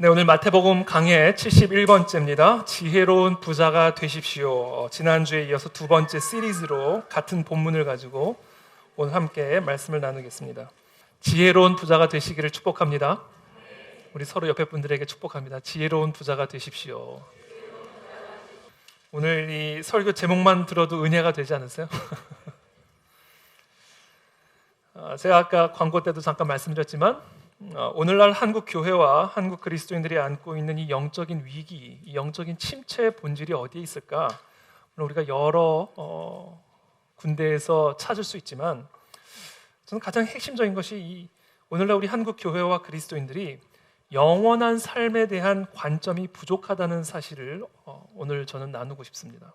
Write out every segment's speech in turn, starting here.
네, 오늘 마태복음 강해 71번째입니다. 지혜로운 부자가 되십시오. 지난주에 이어서 두 번째 시리즈로 같은 본문을 가지고 오늘 함께 말씀을 나누겠습니다. 지혜로운 부자가 되시기를 축복합니다. 우리 서로 옆에 분들에게 축복합니다. 지혜로운 부자가 되십시오. 오늘 이 설교 제목만 들어도 은혜가 되지 않으세요? 제가 아까 광고 때도 잠깐 말씀드렸지만 오늘날 한국 교회와 한국 그리스도인들이 안고 있는 이 영적인 위기, 이 영적인 침체의 본질이 어디에 있을까? 우리가 여러 군데에서 찾을 수 있지만 저는 가장 핵심적인 것이 이 오늘날 우리 한국 교회와 그리스도인들이 영원한 삶에 대한 관점이 부족하다는 사실을 오늘 저는 나누고 싶습니다.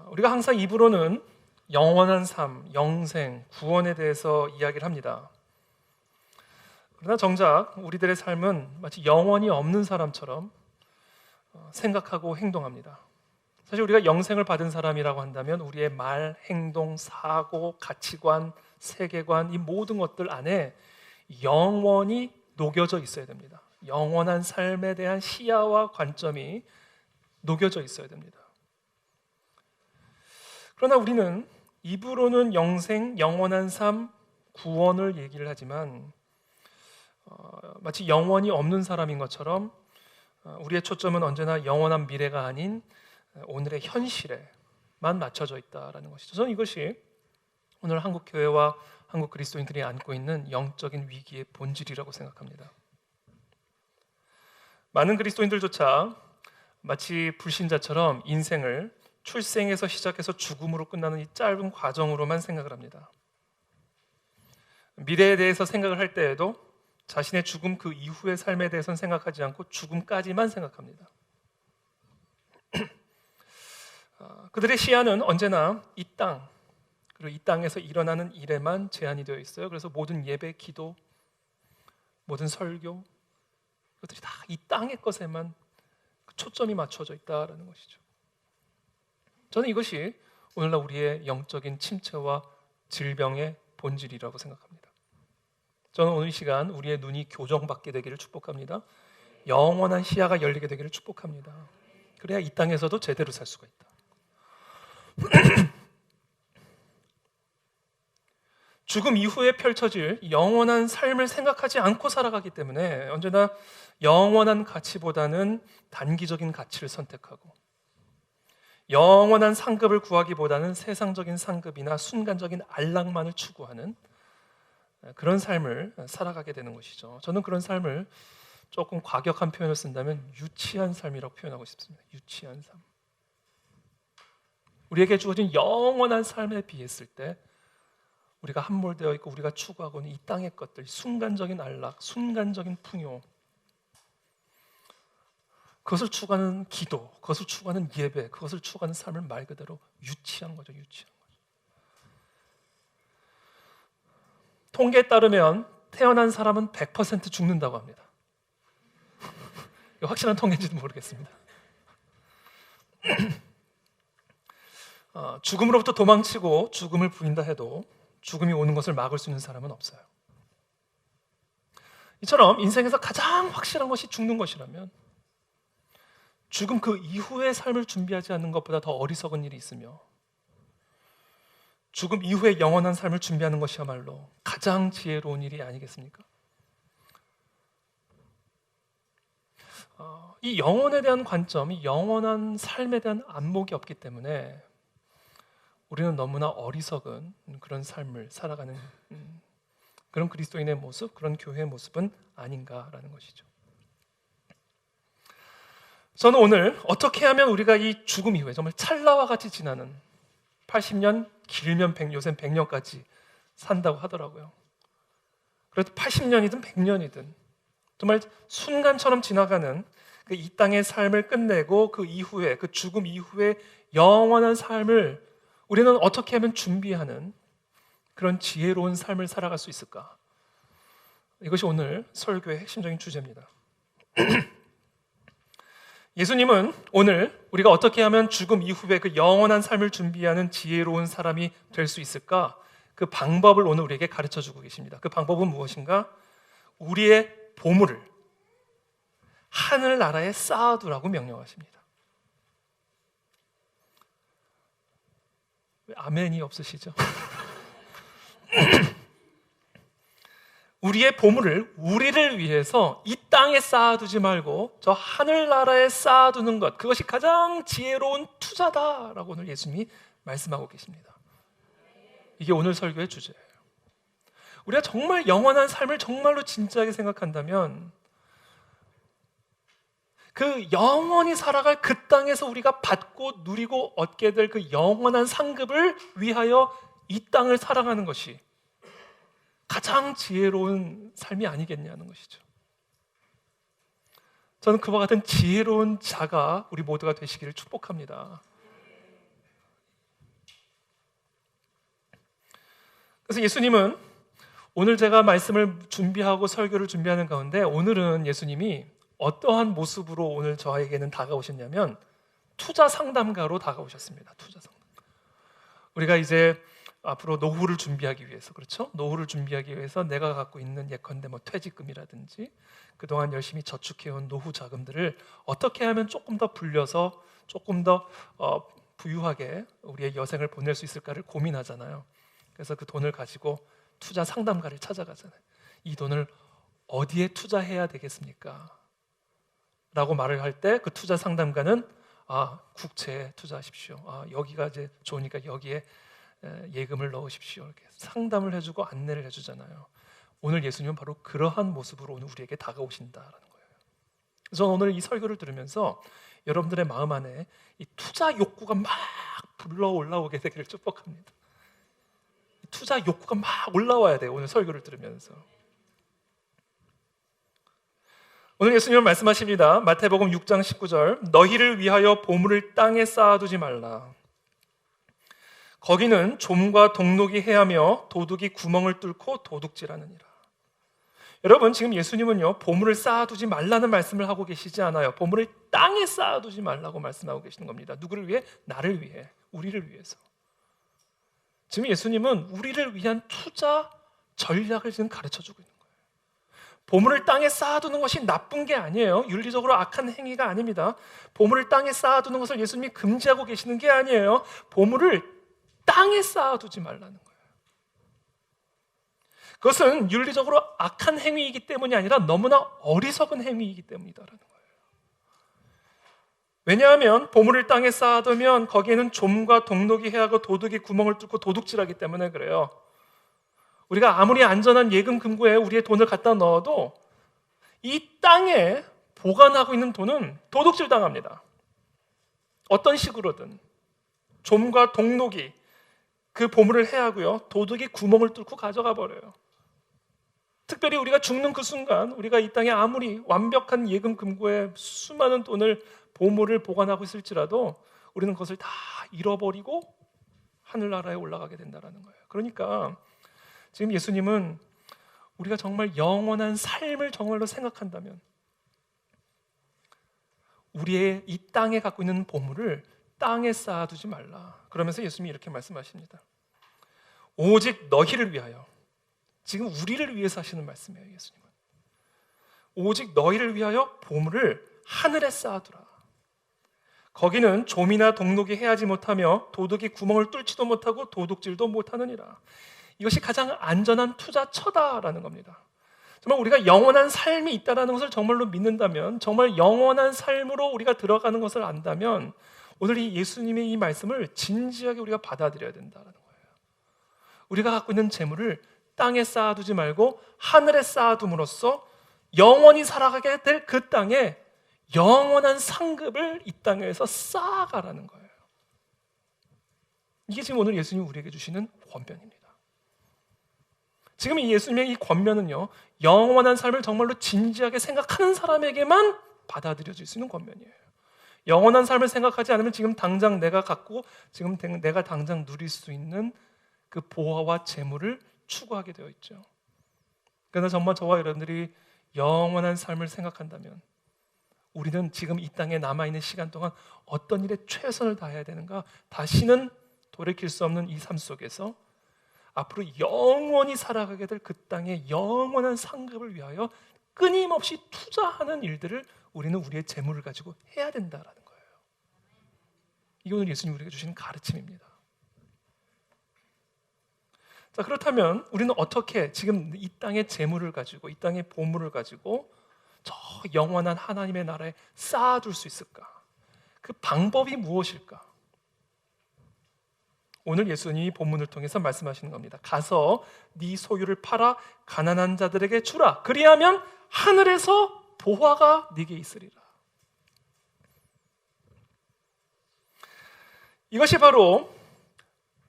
우리가 항상 입으로는 영원한 삶, 영생, 구원에 대해서 이야기를 합니다. 그러나 정작 우리들의 삶은 마치 영원이 없는 사람처럼 생각하고 행동합니다. 사실 우리가 영생을 받은 사람이라고 한다면 우리의 말, 행동, 사고, 가치관, 세계관 이 모든 것들 안에 영원히 녹여져 있어야 됩니다. 영원한 삶에 대한 시야와 관점이 녹여져 있어야 됩니다. 그러나 우리는 입으로는 영생, 영원한 삶, 구원을 얘기를 하지만 마치 영원이 없는 사람인 것처럼 우리의 초점은 언제나 영원한 미래가 아닌 오늘의 현실에만 맞춰져 있다라는 것이죠. 저는 이것이 오늘 한국 교회와 한국 그리스도인들이 안고 있는 영적인 위기의 본질이라고 생각합니다. 많은 그리스도인들조차 마치 불신자처럼 인생을 출생에서 시작해서 죽음으로 끝나는 이 짧은 과정으로만 생각을 합니다. 미래에 대해서 생각을 할 때에도 자신의 죽음 그 이후의 삶에 대해서는 생각하지 않고 죽음까지만 생각합니다. 그들의 시야는 언제나 이 땅, 그리고 이 땅에서 일어나는 일에만 제한이 되어 있어요. 그래서 모든 예배, 기도, 모든 설교, 그것들이 다 이 땅의 것에만 초점이 맞춰져 있다는 것이죠. 저는 이것이 오늘날 우리의 영적인 침체와 질병의 본질이라고 생각합니다. 저는 오늘 이 시간 우리의 눈이 교정받게 되기를 축복합니다. 영원한 시야가 열리게 되기를 축복합니다. 그래야 이 땅에서도 제대로 살 수가 있다. 죽음 이후에 펼쳐질 영원한 삶을 생각하지 않고 살아가기 때문에 언제나 영원한 가치보다는 단기적인 가치를 선택하고 영원한 상급을 구하기보다는 세상적인 상급이나 순간적인 안락만을 추구하는 그런 삶을 살아가게 되는 것이죠. 저는 그런 삶을 조금 과격한 표현을 쓴다면 유치한 삶이라고 표현하고 싶습니다. 유치한 삶. 우리에게 주어진 영원한 삶에 비했을 때 우리가 함몰되어 있고 우리가 추구하고 있는 이 땅의 것들, 순간적인 안락, 순간적인 풍요, 그것을 추구하는 기도, 그것을 추구하는 예배, 그것을 추구하는 삶을 말 그대로 유치한 거죠. 유치한 거죠. 통계에 따르면 태어난 사람은 100% 죽는다고 합니다. 확실한 통계인지도 모르겠습니다. 죽음으로부터 도망치고 죽음을 부인다 해도 죽음이 오는 것을 막을 수 있는 사람은 없어요. 이처럼 인생에서 가장 확실한 것이 죽는 것이라면 죽음 그 이후의 삶을 준비하지 않는 것보다 더 어리석은 일이 있으며 죽음 이후의 영원한 삶을 준비하는 것이야말로 가장 지혜로운 일이 아니겠습니까? 이 영혼에 대한 관점, 이 영원한 삶에 대한 안목이 없기 때문에 우리는 너무나 어리석은 그런 삶을 살아가는 그런 그리스도인의 모습, 그런 교회의 모습은 아닌가라는 것이죠. 저는 오늘 어떻게 하면 우리가 이 죽음 이후에 정말 찰나와 같이 지나는 80년, 길면 100, 요새는 100년까지 산다고 하더라고요. 그래도 80년이든 100년이든 정말 순간처럼 지나가는 그 이 땅의 삶을 끝내고 그 이후에, 그 죽음 이후에 영원한 삶을 우리는 어떻게 하면 준비하는 그런 지혜로운 삶을 살아갈 수 있을까? 이것이 오늘 설교의 핵심적인 주제입니다. 예수님은 오늘 우리가 어떻게 하면 죽음 이후에 그 영원한 삶을 준비하는 지혜로운 사람이 될 수 있을까? 그 방법을 오늘 우리에게 가르쳐 주고 계십니다. 그 방법은 무엇인가? 우리의 보물을, 하늘나라에 쌓아두라고 명령하십니다. 왜 아멘이 없으시죠? 우리의 보물을 우리를 위해서 이 땅에 쌓아두지 말고 저 하늘나라에 쌓아두는 것, 그것이 가장 지혜로운 투자다라고 오늘 예수님이 말씀하고 계십니다. 이게 오늘 설교의 주제예요. 우리가 정말 영원한 삶을 정말로 진지하게 생각한다면 그 영원히 살아갈 그 땅에서 우리가 받고 누리고 얻게 될 그 영원한 상급을 위하여 이 땅을 살아가는 것이 가장 지혜로운 삶이 아니겠냐는 것이죠. 저는 그와 같은 지혜로운 자가 우리 모두가 되시기를 축복합니다. 그래서 예수님은 오늘 제가 말씀을 준비하고 설교를 준비하는 가운데 오늘은 예수님이 어떠한 모습으로 오늘 저에게는 다가오셨냐면 투자 상담가로 다가오셨습니다. 투자 상담. 우리가 이제 앞으로 노후를 준비하기 위해서, 그렇죠? 노후를 준비하기 위해서 내가 갖고 있는 예컨대 퇴직금이라든지 그동안 열심히 저축해온 노후 자금들을 어떻게 하면 조금 더 불려서 조금 더 부유하게 우리의 여생을 보낼 수 있을까를 고민하잖아요. 그래서 그 돈을 가지고 투자 상담가를 찾아가잖아요. 이 돈을 어디에 투자해야 되겠습니까? 라고 말을 할 때 그 투자 상담가는 국채에 투자하십시오. 여기가 이제 좋으니까 여기에 예금을 넣으십시오. 이렇게 상담을 해주고 안내를 해주잖아요. 오늘 예수님은 바로 그러한 모습으로 오늘 우리에게 다가오신다라는 거예요. 저는 오늘 이 설교를 들으면서 여러분들의 마음 안에 이 투자 욕구가 막 불러 올라오게 되기를 축복합니다. 투자 욕구가 막 올라와야 돼요. 오늘 설교를 들으면서. 오늘 예수님은 말씀하십니다. 마태복음 6장 19절, 너희를 위하여 보물을 땅에 쌓아두지 말라. 거기는 좀과 동록이 해하며 도둑이 구멍을 뚫고 도둑질하느니라. 여러분, 지금 예수님은요, 보물을 쌓아두지 말라는 말씀을 하고 계시지 않아요. 보물을 땅에 쌓아두지 말라고 말씀하고 계시는 겁니다. 누구를 위해? 나를 위해, 우리를 위해서. 지금 예수님은 우리를 위한 투자 전략을 지금 가르쳐주고 있는 거예요. 보물을 땅에 쌓아두는 것이 나쁜 게 아니에요. 윤리적으로 악한 행위가 아닙니다. 보물을 땅에 쌓아두는 것을 예수님이 금지하고 계시는 게 아니에요. 보물을 땅에 쌓아두지 말라는 거예요. 그것은 윤리적으로 악한 행위이기 때문이 아니라 너무나 어리석은 행위이기 때문이다라는 거예요. 왜냐하면 보물을 땅에 쌓아두면 거기에는 좀과 동록이 해하고 도둑이 구멍을 뚫고 도둑질하기 때문에 그래요. 우리가 아무리 안전한 예금 금고에 우리의 돈을 갖다 넣어도 이 땅에 보관하고 있는 돈은 도둑질 당합니다. 어떤 식으로든 좀과 동록이 그 보물을 해하고요, 도둑이 구멍을 뚫고 가져가 버려요. 특별히 우리가 죽는 그 순간, 우리가 이 땅에 아무리 완벽한 예금 금고에 수많은 돈을, 보물을 보관하고 있을지라도 우리는 그것을 다 잃어버리고 하늘나라에 올라가게 된다는 거예요. 그러니까 지금 예수님은 우리가 정말 영원한 삶을 정말로 생각한다면 우리의 이 땅에 갖고 있는 보물을 땅에 쌓아두지 말라. 그러면서 예수님이 이렇게 말씀하십니다. 오직 너희를 위하여, 지금 우리를 위해서 하시는 말씀이에요. 예수님은 오직 너희를 위하여 보물을 하늘에 쌓아두라. 거기는 좀이나 동록이 해하지 못하며 도둑이 구멍을 뚫지도 못하고 도둑질도 못하느니라. 이것이 가장 안전한 투자처다라는 겁니다. 정말 우리가 영원한 삶이 있다는 것을 정말로 믿는다면, 정말 영원한 삶으로 우리가 들어가는 것을 안다면 오늘 이 예수님의 이 말씀을 진지하게 우리가 받아들여야 된다는 거예요. 우리가 갖고 있는 재물을 땅에 쌓아두지 말고 하늘에 쌓아둠으로써 영원히 살아가게 될 그 땅에 영원한 상급을 이 땅에서 쌓아가라는 거예요. 이게 지금 오늘 예수님이 우리에게 주시는 권면입니다. 지금 이 예수님의 이 권면은요, 영원한 삶을 정말로 진지하게 생각하는 사람에게만 받아들여질 수 있는 권면이에요. 영원한 삶을 생각하지 않으면 지금 당장 내가 갖고 지금 내가 당장 누릴 수 있는 그 보화와 재물을 추구하게 되어 있죠. 그러나 정말 저와 여러분들이 영원한 삶을 생각한다면 우리는 지금 이 땅에 남아있는 시간 동안 어떤 일에 최선을 다해야 되는가, 다시는 돌이킬 수 없는 이 삶 속에서 앞으로 영원히 살아가게 될 그 땅의 영원한 상급을 위하여 끊임없이 투자하는 일들을 우리는 우리의 재물을 가지고 해야 된다라는 거예요. 이게 오늘 예수님 우리에게 주시는 가르침입니다. 자, 그렇다면 우리는 어떻게 지금 이 땅의 재물을 가지고, 이 땅의 보물을 가지고 저 영원한 하나님의 나라에 쌓아둘 수 있을까? 그 방법이 무엇일까? 오늘 예수님이 본문을 통해서 말씀하시는 겁니다. 가서 네 소유를 팔아 가난한 자들에게 주라. 그리하면 하늘에서 보화가 네게 있으리라. 이것이 바로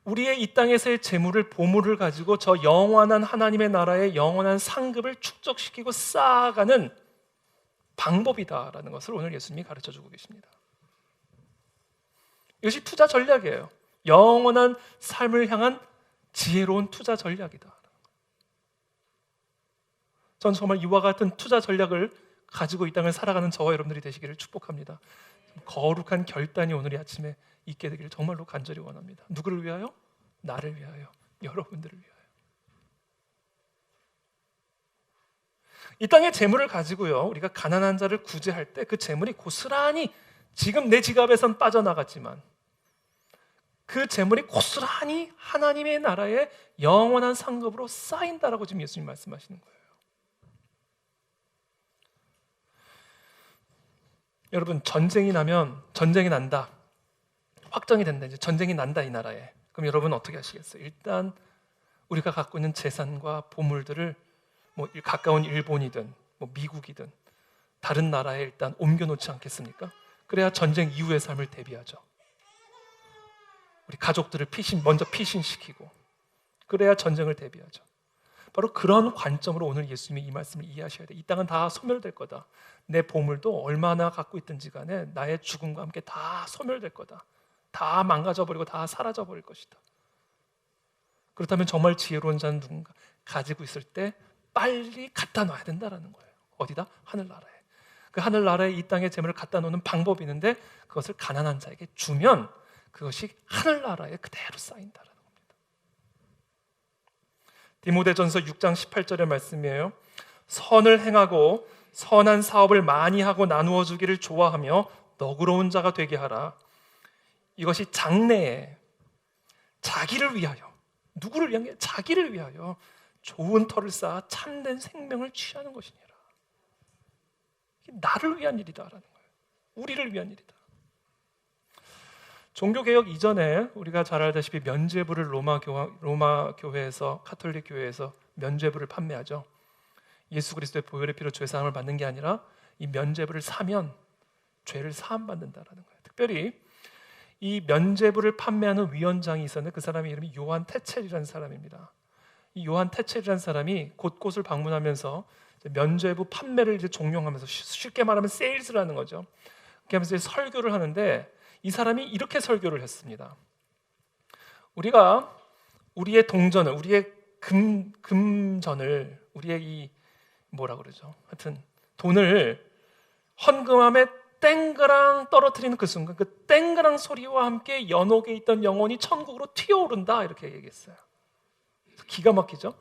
우리의 이 땅에서의 재물을, 보물을 가지고 저 영원한 하나님의 나라의 영원한 상급을 축적시키고 쌓아가는 방법이다라는 것을 오늘 예수님이 가르쳐주고 계십니다. 이것이 투자 전략이에요. 영원한 삶을 향한 지혜로운 투자 전략이다. 전 정말 이와 같은 투자 전략을 가지고 이 땅을 살아가는 저와 여러분들이 되시기를 축복합니다. 거룩한 결단이 오늘 이 아침에 있게 되기를 정말로 간절히 원합니다. 누구를 위하여? 나를 위하여, 여러분들을 위하여. 이 땅의 재물을 가지고요, 우리가 가난한 자를 구제할 때 그 재물이 고스란히 지금 내 지갑에선 빠져나갔지만 그 재물이 고스란히 하나님의 나라의 영원한 상급으로 쌓인다라고 지금 예수님 말씀하시는 거예요. 여러분, 전쟁이 난다, 확정이 된다, 이제 전쟁이 난다 이 나라에. 그럼 여러분 어떻게 하시겠어요? 일단 우리가 갖고 있는 재산과 보물들을 가까운 일본이든 미국이든 다른 나라에 일단 옮겨놓지 않겠습니까? 그래야 전쟁 이후의 삶을 대비하죠. 우리 가족들을 먼저 피신시키고, 그래야 전쟁을 대비하죠. 바로 그런 관점으로 오늘 예수님이 이 말씀을 이해하셔야 돼요. 이 땅은 다 소멸될 거다. 내 보물도 얼마나 갖고 있든지 간에 나의 죽음과 함께 다 소멸될 거다. 다 망가져버리고 다 사라져버릴 것이다. 그렇다면 정말 지혜로운 자는 누군가 가지고 있을 때 빨리 갖다 놔야 된다는 거예요. 어디다? 하늘나라에. 그 하늘나라에 이 땅의 재물을 갖다 놓는 방법이 있는데 그것을 가난한 자에게 주면 그것이 하늘나라에 그대로 쌓인다는 겁니다. 디모데전서 6장 18절의 말씀이에요. 선을 행하고 선한 사업을 많이 하고 나누어 주기를 좋아하며 너그러운 자가 되게 하라. 이것이 장래에 자기를 위하여, 누구를 위한 게? 자기를 위하여 좋은 터를 쌓아 참된 생명을 취하는 것이니라. 이게 나를 위한 일이다라는 거예요. 우리를 위한 일이다. 종교개혁 이전에 우리가 잘 알다시피 면죄부를 로마 교회에서, 카톨릭 교회에서 면죄부를 판매하죠. 예수 그리스도의 보혈의 피로 죄 사함을 받는 게 아니라 이 면죄부를 사면 죄를 사함 받는다라는 거예요. 특별히 이 면죄부를 판매하는 위원장이 있었는데 그 사람의 이름이 요한 테첼이라는 사람입니다. 이 요한 테첼이라는 사람이 곳곳을 방문하면서 면죄부 판매를 이제 종용하면서, 쉽게 말하면 세일즈를 하는 거죠. 그렇게 하면서 설교를 하는데 이 사람이 이렇게 설교를 했습니다. 우리가 우리의 동전을, 우리의 금전을, 우리의 이 뭐라 그러죠? 하여튼 돈을 헌금함에 땡그랑 떨어뜨리는 그 순간 그 땡그랑 소리와 함께 연옥에 있던 영혼이 천국으로 튀어오른다, 이렇게 얘기했어요. 기가 막히죠?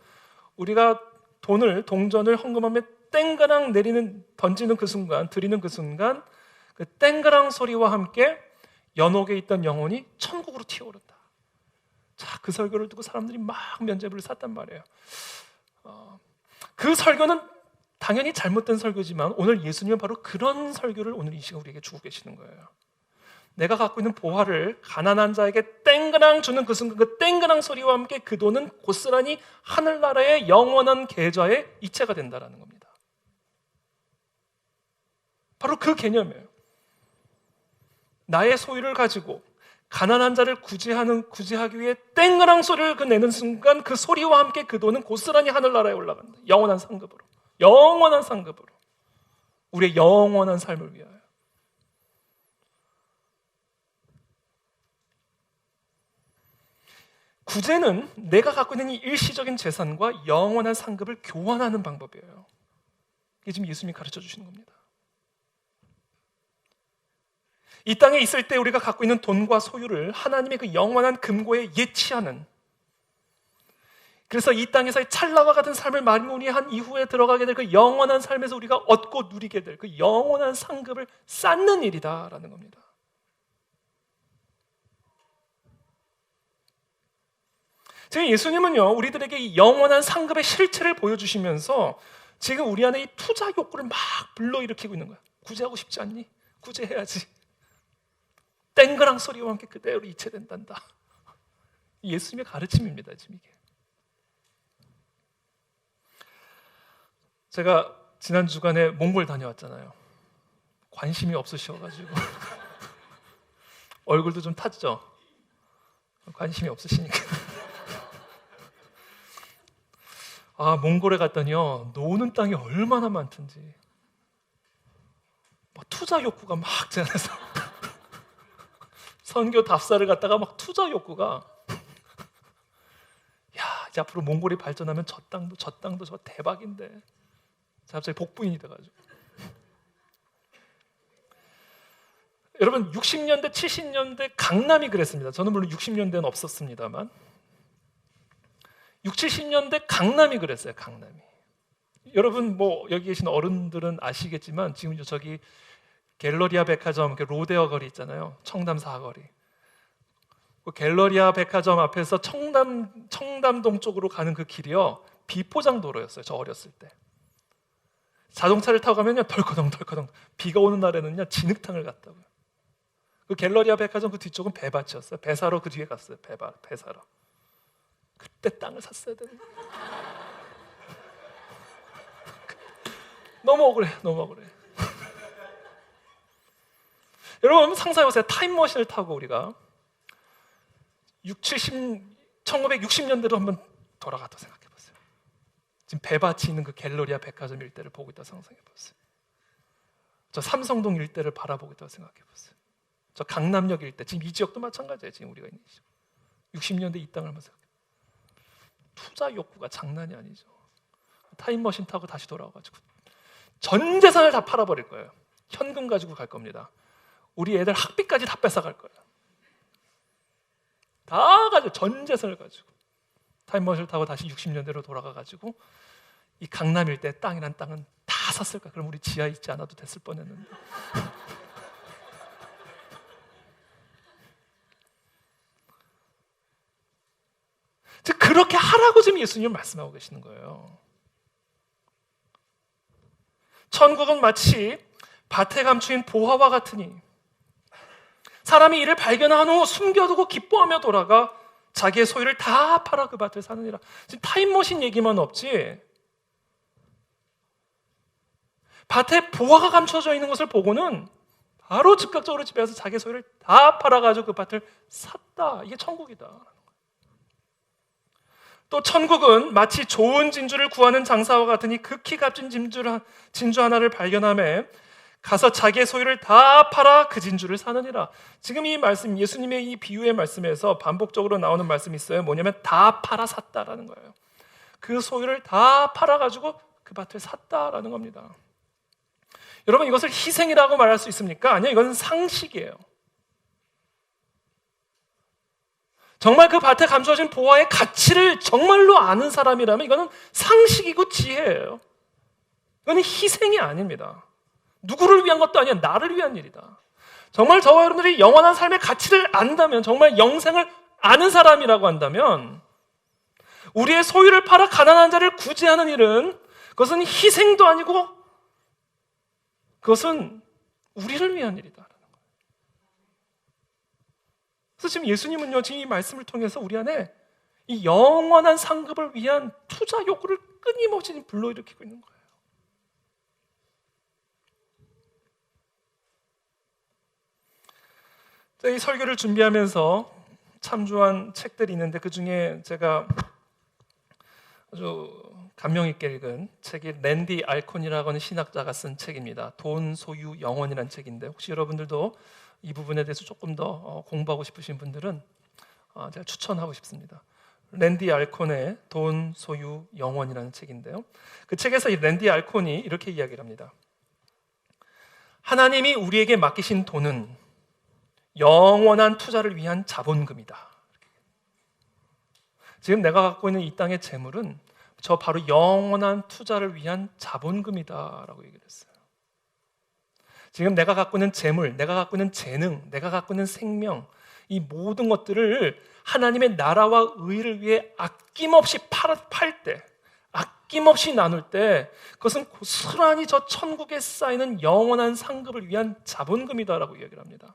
우리가 동전을 헌금함에 땡그랑 던지는 그 순간, 드리는 그 순간 그 땡그랑 소리와 함께 연옥에 있던 영혼이 천국으로 튀어오른다. 자, 그 설교를 듣고 사람들이 막 면죄부를 샀단 말이에요. 그 설교는 당연히 잘못된 설교지만 오늘 예수님은 바로 그런 설교를 오늘 이 시간 우리에게 주고 계시는 거예요. 내가 갖고 있는 보화를 가난한 자에게 땡그랑 주는 그 순간 그 땡그랑 소리와 함께 그 돈은 고스란히 하늘나라의 영원한 계좌의 이체가 된다는 겁니다. 바로 그 개념이에요. 나의 소유를 가지고 가난한 자를 구제하기 위해 땡그랑 소리를 내는 순간 그 소리와 함께 그 돈은 고스란히 하늘나라에 올라간다. 영원한 상급으로. 영원한 상급으로. 우리의 영원한 삶을 위하여. 구제는 내가 갖고 있는 이 일시적인 재산과 영원한 상급을 교환하는 방법이에요. 이게 지금 예수님이 가르쳐 주시는 겁니다. 이 땅에 있을 때 우리가 갖고 있는 돈과 소유를 하나님의 그 영원한 금고에 예치하는, 그래서 이 땅에서의 찰나와 같은 삶을 마무리한 이후에 들어가게 될 그 영원한 삶에서 우리가 얻고 누리게 될 그 영원한 상급을 쌓는 일이다라는 겁니다. 지금 예수님은요, 우리들에게 이 영원한 상급의 실체를 보여주시면서 지금 우리 안에 이 투자 욕구를 막 불러일으키고 있는 거야. 구제하고 싶지 않니? 구제해야지. 땡그랑 소리와 함께 그대로 이체된단다. 예수님의 가르침입니다, 지금 이게. 제가 지난 주간에 몽골 다녀왔잖아요. 관심이 없으셔가지고 얼굴도 좀 탔죠. 관심이 없으시니까. 몽골에 갔더니요, 노는 땅이 얼마나 많던지. 투자 욕구가 막 제 안에서 선교 답사를 갖다가 막 투자 욕구가, 야, 이제 앞으로 몽골이 발전하면 저 땅도 저 대박인데. 갑자기 복부인이 돼가지고. 여러분 60년대 70년대 강남이 그랬습니다. 저는 물론 60년대는 없었습니다만 60, 70년대 강남이 그랬어요. 강남이. 여러분 뭐 여기 계신 어른들은 아시겠지만 지금 저기 갤러리아 백화점, 로데오 거리 있잖아요. 청담 사거리. 그 갤러리아 백화점 앞에서 청담동 쪽으로 가는 그 길이요, 비포장 도로였어요. 저 어렸을 때. 자동차를 타고 가면요, 덜커덩 비가 오는 날에는요, 진흙탕을 갔다고요. 그 갤러리아 백화점 그 뒤쪽은 배밭이었어요. 배 사러 그 뒤에 갔어요. 배 사러. 그때 땅을 샀어야 되는데. 너무 억울해. 여러분 상상해보세요. 타임머신을 타고 우리가 1960년대로 한번 돌아갔다 생각해보세요. 지금 배밭이 있는 그 갤러리아 백화점 일대를 보고 있다 상상해보세요. 저 삼성동 일대를 바라보고 있다고 생각해보세요. 저 강남역 일대, 지금 이 지역도 마찬가지예요. 지금 우리가 있는 지역. 60년대 이 땅을 한번 생각해보세요. 투자 욕구가 장난이 아니죠. 타임머신 타고 다시 돌아와가지고 전 재산을 다 팔아버릴 거예요. 현금 가지고 갈 겁니다. 우리 애들 학비까지 다 뺏어갈 거예요. 다 가지고, 전 재산을 가지고 타임머신을 타고 다시 60년대로 돌아가가지고 이 강남 일대 땅이란 땅은 다 샀을 거야. 그럼 우리 지하 있지 않아도 됐을 뻔했는데. 즉 그렇게 하라고 지금 예수님은 말씀하고 계시는 거예요. 천국은 마치 밭에 감추인 보화와 같으니 사람이 이를 발견한 후 숨겨두고 기뻐하며 돌아가 자기의 소유를 다 팔아 그 밭을 사느니라. 지금 타임머신 얘기만 없지, 밭에 보화가 감춰져 있는 것을 보고는 바로 즉각적으로 집에 와서 자기의 소유를 다 팔아가지고 그 밭을 샀다. 이게 천국이다. 또 천국은 마치 좋은 진주를 구하는 장사와 같으니 극히 값진 진주 하나를 발견하며 가서 자기의 소유를 다 팔아 그 진주를 사느니라. 지금 이 말씀, 예수님의 이 비유의 말씀에서 반복적으로 나오는 말씀이 있어요. 뭐냐면 다 팔아 샀다라는 거예요. 그 소유를 다 팔아가지고 그 밭을 샀다라는 겁니다. 여러분 이것을 희생이라고 말할 수 있습니까? 아니요, 이건 상식이에요. 정말 그 밭에 감춰진 보화의 가치를 정말로 아는 사람이라면 이거는 상식이고 지혜예요. 이거는 희생이 아닙니다. 누구를 위한 것도 아니야. 나를 위한 일이다. 정말 저와 여러분들이 영원한 삶의 가치를 안다면, 정말 영생을 아는 사람이라고 한다면 우리의 소유를 팔아 가난한 자를 구제하는 일은 그것은 희생도 아니고 그것은 우리를 위한 일이다. 그래서 지금 예수님은요, 지금 이 말씀을 통해서 우리 안에 이 영원한 상급을 위한 투자 욕구를 끊임없이 불러일으키고 있는 거예요. 이 설교를 준비하면서 참조한 책들이 있는데 그 중에 제가 아주 감명 있게 읽은 책이 랜디 알콘이라고 하는 신학자가 쓴 책입니다. 돈, 소유, 영원이라는 책인데 혹시 여러분들도 이 부분에 대해서 조금 더 공부하고 싶으신 분들은 제가 추천하고 싶습니다. 랜디 알콘의 돈, 소유, 영원이라는 책인데요. 그 책에서 이 랜디 알콘이 이렇게 이야기를 합니다. 하나님이 우리에게 맡기신 돈은 영원한 투자를 위한 자본금이다. 지금 내가 갖고 있는 이 땅의 재물은 저 바로 영원한 투자를 위한 자본금이다라고 얘기를 했어요. 지금 내가 갖고 있는 재물, 내가 갖고 있는 재능, 내가 갖고 있는 생명, 이 모든 것들을 하나님의 나라와 의를 위해 아낌없이 팔 때, 아낌없이 나눌 때 그것은 고스란히 저 천국에 쌓이는 영원한 상급을 위한 자본금이다라고 얘기를 합니다.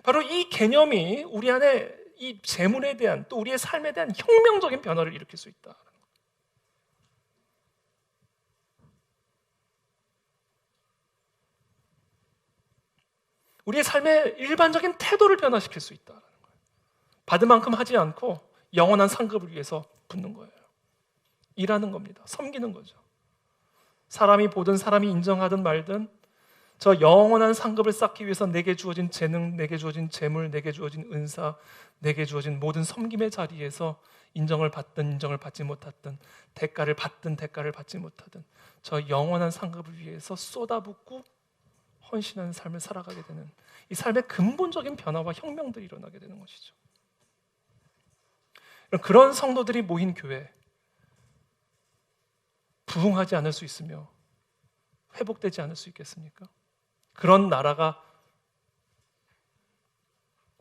바로 이 개념이 우리 안에 이 재물에 대한 또 우리의 삶에 대한 혁명적인 변화를 일으킬 수 있다. 우리의 삶의 일반적인 태도를 변화시킬 수 있다. 받은 만큼 하지 않고 영원한 상급을 위해서 붙는 거예요. 일하는 겁니다. 섬기는 거죠. 사람이 보든 사람이 인정하든 말든 저 영원한 상급을 쌓기 위해서 내게 주어진 재능, 내게 주어진 재물, 내게 주어진 은사, 내게 주어진 모든 섬김의 자리에서 인정을 받든 인정을 받지 못하든 대가를 받든 대가를 받지 못하든 저 영원한 상급을 위해서 쏟아붓고 헌신하는 삶을 살아가게 되는 이 삶의 근본적인 변화와 혁명들이 일어나게 되는 것이죠. 그런 성도들이 모인 교회, 부흥하지 않을 수 있으며 회복되지 않을 수 있겠습니까? 그런 나라가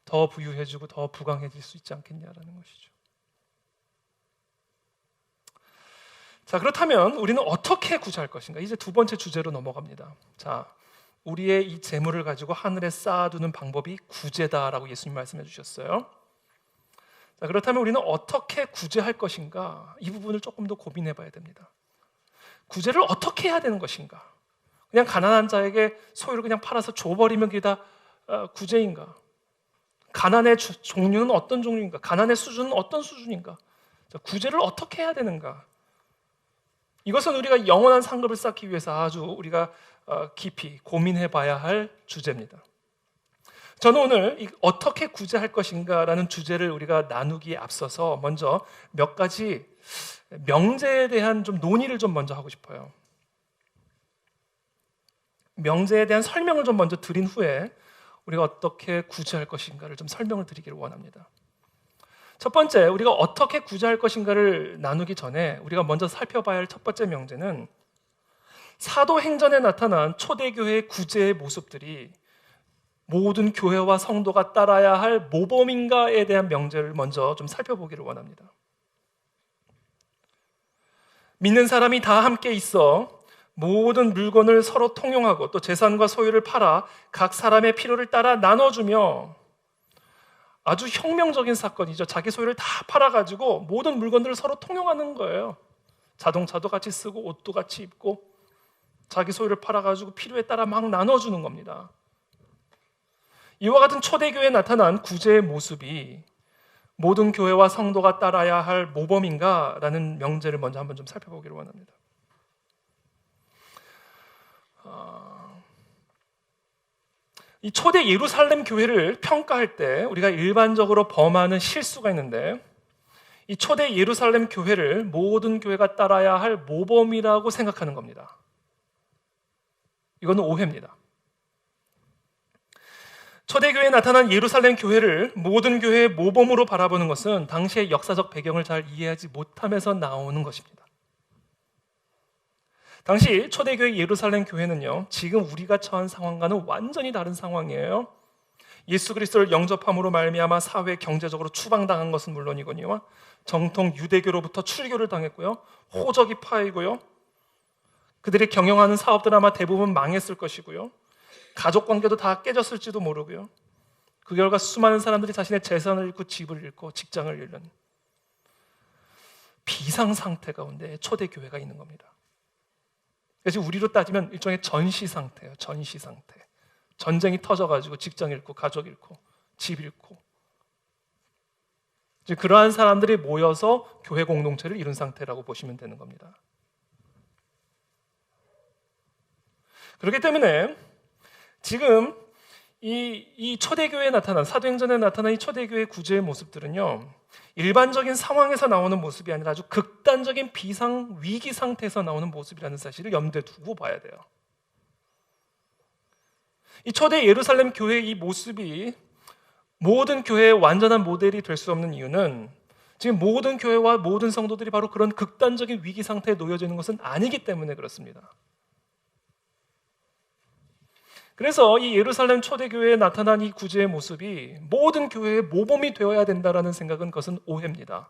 더 부유해지고 더 부강해질 수 있지 않겠냐라는 것이죠. 자, 그렇다면 우리는 어떻게 구제할 것인가? 이제 두 번째 주제로 넘어갑니다. 자, 우리의 이 재물을 가지고 하늘에 쌓아두는 방법이 구제다라고 예수님 말씀해 주셨어요. 자, 그렇다면 우리는 어떻게 구제할 것인가? 이 부분을 조금 더 고민해 봐야 됩니다. 구제를 어떻게 해야 되는 것인가? 그냥 가난한 자에게 소유를 그냥 팔아서 줘버리면 그게 다 구제인가? 가난의 종류는 어떤 종류인가? 가난의 수준은 어떤 수준인가? 자, 구제를 어떻게 해야 되는가? 이것은 우리가 영원한 상급을 쌓기 위해서 아주 우리가 깊이 고민해 봐야 할 주제입니다. 저는 오늘 어떻게 구제할 것인가라는 주제를 우리가 나누기에 앞서서 먼저 몇 가지 명제에 대한 좀 논의를 좀 먼저 하고 싶어요. 명제에 대한 설명을 좀 먼저 드린 후에 우리가 어떻게 구제할 것인가를 좀 설명을 드리기를 원합니다. 첫 번째, 우리가 어떻게 구제할 것인가를 나누기 전에 우리가 먼저 살펴봐야 할 첫 번째 명제는 사도행전에 나타난 초대교회의 구제의 모습들이 모든 교회와 성도가 따라야 할 모범인가에 대한 명제를 먼저 좀 살펴보기를 원합니다. 믿는 사람이 다 함께 있어 모든 물건을 서로 통용하고 또 재산과 소유를 팔아 각 사람의 필요를 따라 나눠주며 아주 혁명적인 사건이죠. 자기 소유를 다 팔아가지고 모든 물건들을 서로 통용하는 거예요. 자동차도 같이 쓰고 옷도 같이 입고 자기 소유를 팔아가지고 필요에 따라 막 나눠주는 겁니다. 이와 같은 초대교회에 나타난 구제의 모습이 모든 교회와 성도가 따라야 할 모범인가라는 명제를 먼저 한번 좀 살펴보기를 원합니다. 이 초대 예루살렘 교회를 평가할 때 우리가 일반적으로 범하는 실수가 있는데 이 초대 예루살렘 교회를 모든 교회가 따라야 할 모범이라고 생각하는 겁니다. 이거는 오해입니다. 초대교회에 나타난 예루살렘 교회를 모든 교회의 모범으로 바라보는 것은 당시의 역사적 배경을 잘 이해하지 못하면서 나오는 것입니다. 당시 초대교회 예루살렘 교회는요, 지금 우리가 처한 상황과는 완전히 다른 상황이에요. 예수 그리스도를 영접함으로 말미암아 사회 경제적으로 추방당한 것은 물론이거니와 정통 유대교로부터 출교를 당했고요, 호적이 파이고요, 그들이 경영하는 사업들 아마 대부분 망했을 것이고요, 가족 관계도 다 깨졌을지도 모르고요, 그 결과 수많은 사람들이 자신의 재산을 잃고 집을 잃고 직장을 잃는 비상상태 가운데 초대교회가 있는 겁니다. 그래서 우리로 따지면 일종의 전시 상태예요. 전시 상태. 전쟁이 터져가지고 직장 잃고 가족 잃고 집 잃고 이제 그러한 사람들이 모여서 교회 공동체를 이룬 상태라고 보시면 되는 겁니다. 그렇기 때문에 지금 이 초대교회에 나타난 사도행전에 나타난 이 초대교회의 구제의 모습들은요, 일반적인 상황에서 나오는 모습이 아니라 아주 극단적인 비상 위기 상태에서 나오는 모습이라는 사실을 염두에 두고 봐야 돼요. 이 초대 예루살렘 교회의 이 모습이 모든 교회의 완전한 모델이 될 수 없는 이유는 지금 모든 교회와 모든 성도들이 바로 그런 극단적인 위기 상태에 놓여져 있는 것은 아니기 때문에 그렇습니다. 그래서 이 예루살렘 초대교회에 나타난 이 구제의 모습이 모든 교회의 모범이 되어야 된다는 생각은 그것은 오해입니다.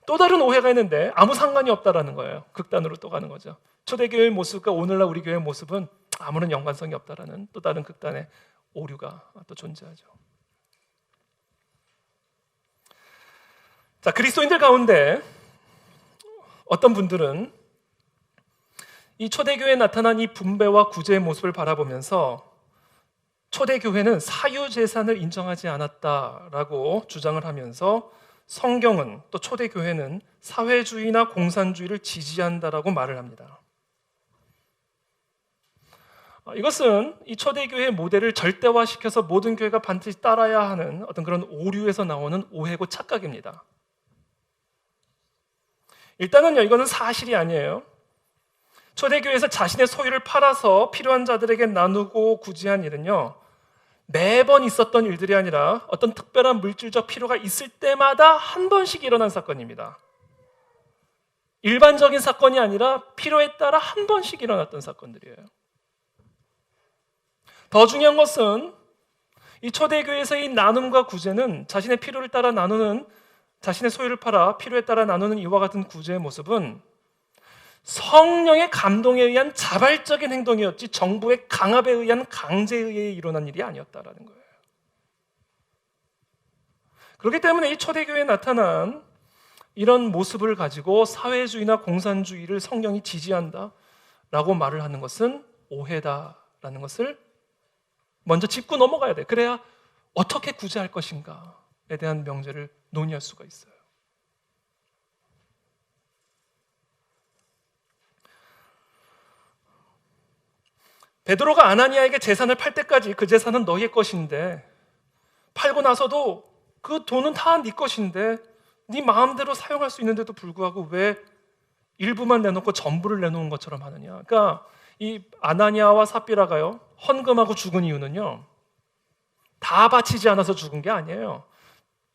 또 다른 오해가 있는데 아무 상관이 없다라는 거예요. 극단으로 또 가는 거죠. 초대교회의 모습과 오늘날 우리 교회의 모습은 아무런 연관성이 없다라는 또 다른 극단의 오류가 또 존재하죠. 자, 그리스도인들 가운데 어떤 분들은 이 초대교회에 나타난 이 분배와 구제의 모습을 바라보면서 초대교회는 사유재산을 인정하지 않았다라고 주장을 하면서 성경은 또 초대교회는 사회주의나 공산주의를 지지한다라고 말을 합니다. 이것은 이 초대교회의 모델을 절대화시켜서 모든 교회가 반드시 따라야 하는 어떤 그런 오류에서 나오는 오해고 착각입니다. 일단은요, 이거는 사실이 아니에요. 초대교회에서 자신의 소유를 팔아서 필요한 자들에게 나누고 구제한 일은요, 매번 있었던 일들이 아니라 어떤 특별한 물질적 필요가 있을 때마다 한 번씩 일어난 사건입니다. 일반적인 사건이 아니라 필요에 따라 한 번씩 일어났던 사건들이에요. 더 중요한 것은 이 초대교회에서의 나눔과 구제는 자신의 필요를 따라 나누는, 자신의 소유를 팔아 필요에 따라 나누는 이와 같은 구제의 모습은 성령의 감동에 의한 자발적인 행동이었지 정부의 강압에 의한 강제에 의해 일어난 일이 아니었다라는 거예요. 그렇기 때문에 이 초대교회에 나타난 이런 모습을 가지고 사회주의나 공산주의를 성령이 지지한다라고 말을 하는 것은 오해다라는 것을 먼저 짚고 넘어가야 돼. 그래야 어떻게 구제할 것인가에 대한 명제를 논의할 수가 있어요. 베드로가 아나니아에게 재산을 팔 때까지 그 재산은 너희의 것인데 팔고 나서도 그 돈은 다 네 것인데 네 마음대로 사용할 수 있는데도 불구하고 왜 일부만 내놓고 전부를 내놓은 것처럼 하느냐. 그러니까 이 아나니아와 삽비라가요, 헌금하고 죽은 이유는요, 다 바치지 않아서 죽은 게 아니에요.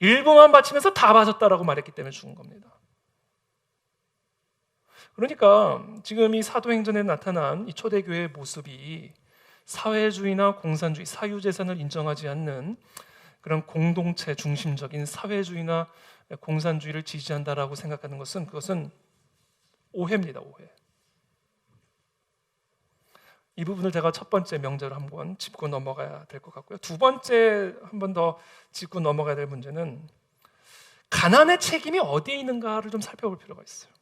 일부만 바치면서 다 바쳤다라고 말했기 때문에 죽은 겁니다. 그러니까 지금 이 사도행전에 나타난 이 초대교회의 모습이 사회주의나 공산주의, 사유재산을 인정하지 않는 그런 공동체 중심적인 사회주의나 공산주의를 지지한다라고 생각하는 것은 그것은 오해입니다. 오해. 이 부분을 제가 첫 번째 명제로 한번 짚고 넘어가야 될 것 같고요. 두 번째 한 번 더 짚고 넘어가야 될 문제는 가난의 책임이 어디에 있는가를 좀 살펴볼 필요가 있어요.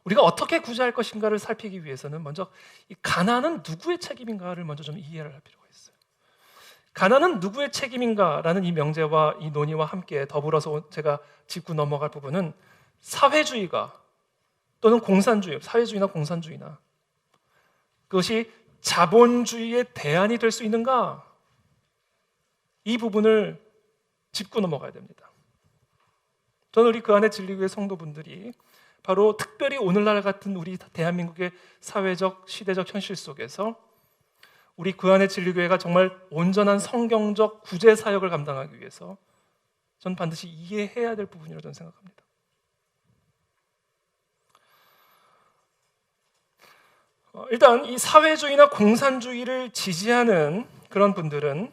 우리가 어떻게 구제할 것인가를 살피기 위해서는 먼저 이 가난은 누구의 책임인가를 먼저 좀 이해를 할 필요가 있어요. 가난은 누구의 책임인가라는 이 명제와 이 논의와 함께 더불어서 제가 짚고 넘어갈 부분은 사회주의가 또는 공산주의, 사회주의나 공산주의나 그것이 자본주의의 대안이 될 수 있는가? 이 부분을 짚고 넘어가야 됩니다. 저는 우리 그 안에 진리교회 성도분들이 바로 특별히 오늘날 같은 우리 대한민국의 사회적, 시대적 현실 속에서 우리 그 안에 진리교회가 정말 온전한 성경적 구제 사역을 감당하기 위해서 저는 반드시 이해해야 될 부분이라고 저는 생각합니다. 일단 이 사회주의나 공산주의를 지지하는 그런 분들은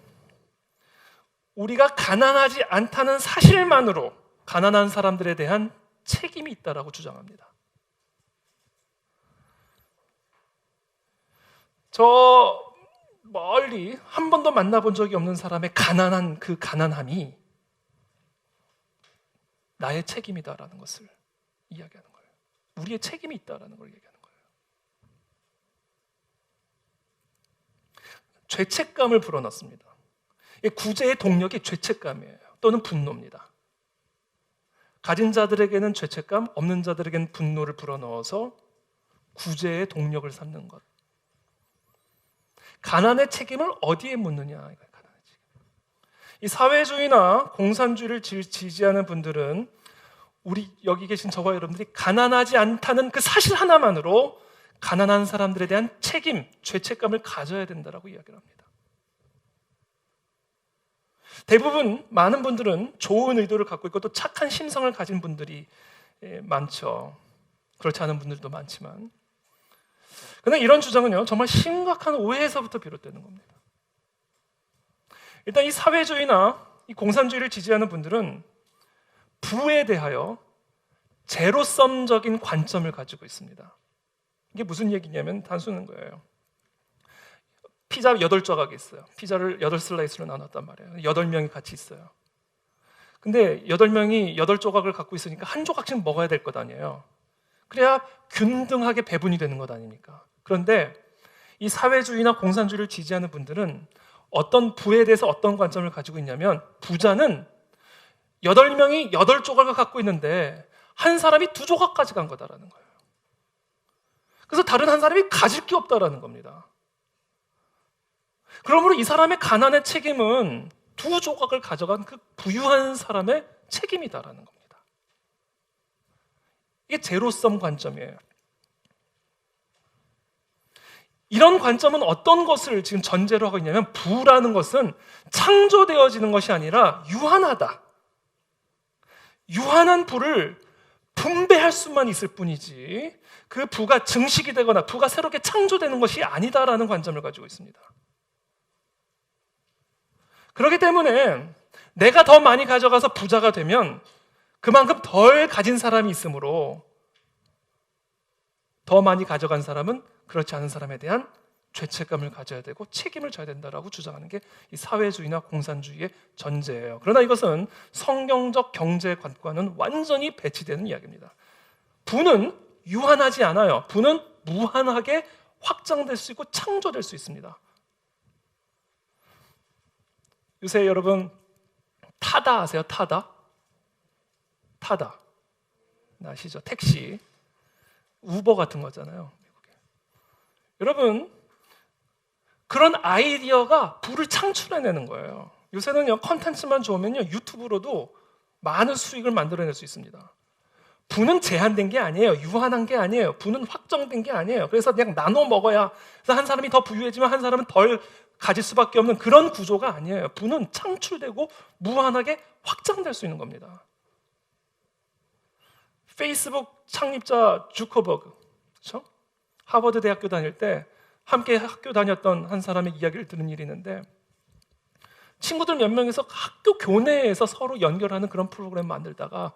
우리가 가난하지 않다는 사실만으로 가난한 사람들에 대한 책임이 있다라고 주장합니다. 저 멀리 한 번도 만나본 적이 없는 사람의 가난한 그 가난함이 나의 책임이다라는 것을 이야기하는 거예요. 우리의 책임이 있다라는 걸 얘기하는 거예요. 죄책감을 불어넣습니다. 구제의 동력이 죄책감이에요. 또는 분노입니다. 가진 자들에게는 죄책감, 없는 자들에게는 분노를 불어넣어서 구제의 동력을 삼는 것. 가난의 책임을 어디에 묻느냐? 가난의 책임. 이 사회주의나 공산주의를 지지하는 분들은 우리 여기 계신 저와 여러분들이 가난하지 않다는 그 사실 하나만으로 가난한 사람들에 대한 책임, 죄책감을 가져야 된다라고 이야기를 합니다. 대부분 많은 분들은 좋은 의도를 갖고 있고 또 착한 심성을 가진 분들이 많죠. 그렇지 않은 분들도 많지만, 그러나 이런 주장은요 정말 심각한 오해에서부터 비롯되는 겁니다. 일단 이 사회주의나 이 공산주의를 지지하는 분들은 부에 대하여 제로섬적인 관점을 가지고 있습니다. 이게 무슨 얘기냐면 단순한 거예요. 피자 8조각이 있어요. 피자를 8슬라이스로 나눴단 말이에요. 8명이 같이 있어요. 근데 8명이 8조각을 갖고 있으니까 한 조각씩 먹어야 될 것 아니에요. 그래야 균등하게 배분이 되는 것 아닙니까? 그런데 이 사회주의나 공산주의를 지지하는 분들은 어떤 부에 대해서 어떤 관점을 가지고 있냐면, 부자는 8명이 8조각을 갖고 있는데 한 사람이 2조각 가져간 거다라는 거예요. 그래서 다른 한 사람이 가질 게 없다라는 겁니다. 그러므로 이 사람의 가난의 책임은 2조각을 가져간 그 부유한 사람의 책임이다라는 겁니다. 이게 제로섬 관점이에요. 이런 관점은 어떤 것을 지금 전제로 하고 있냐면, 부라는 것은 창조되어지는 것이 아니라 유한하다. 유한한 부를 분배할 수만 있을 뿐이지 그 부가 증식이 되거나 부가 새롭게 창조되는 것이 아니다라는 관점을 가지고 있습니다. 그렇기 때문에 내가 더 많이 가져가서 부자가 되면 그만큼 덜 가진 사람이 있으므로 더 많이 가져간 사람은 그렇지 않은 사람에 대한 죄책감을 가져야 되고 책임을 져야 된다라고 주장하는 게 이 사회주의나 공산주의의 전제예요. 그러나 이것은 성경적 경제관과는 완전히 배치되는 이야기입니다. 부는 유한하지 않아요. 부는 무한하게 확장될 수 있고 창조될 수 있습니다. 요새 여러분 타다 아세요? 타다 아시죠? 택시, 우버 같은 거잖아요. 미국에. 여러분, 그런 아이디어가 부를 창출해내는 거예요. 요새는요, 컨텐츠만 좋으면요, 유튜브로도 많은 수익을 만들어낼 수 있습니다. 부는 제한된 게 아니에요. 유한한 게 아니에요. 부는 확정된 게 아니에요. 그래서 그냥 나눠 먹어야, 그래서 한 사람이 더 부유해지면 한 사람은 덜 가질 수밖에 없는 그런 구조가 아니에요. 부는 창출되고 무한하게 확장될 수 있는 겁니다. 페이스북 창립자 주커버그, 그렇죠? 하버드 대학교 다닐 때 함께 학교 다녔던 한 사람의 이야기를 들은 일이 있는데, 친구들 몇 명이서 학교 교내에서 서로 연결하는 그런 프로그램 만들다가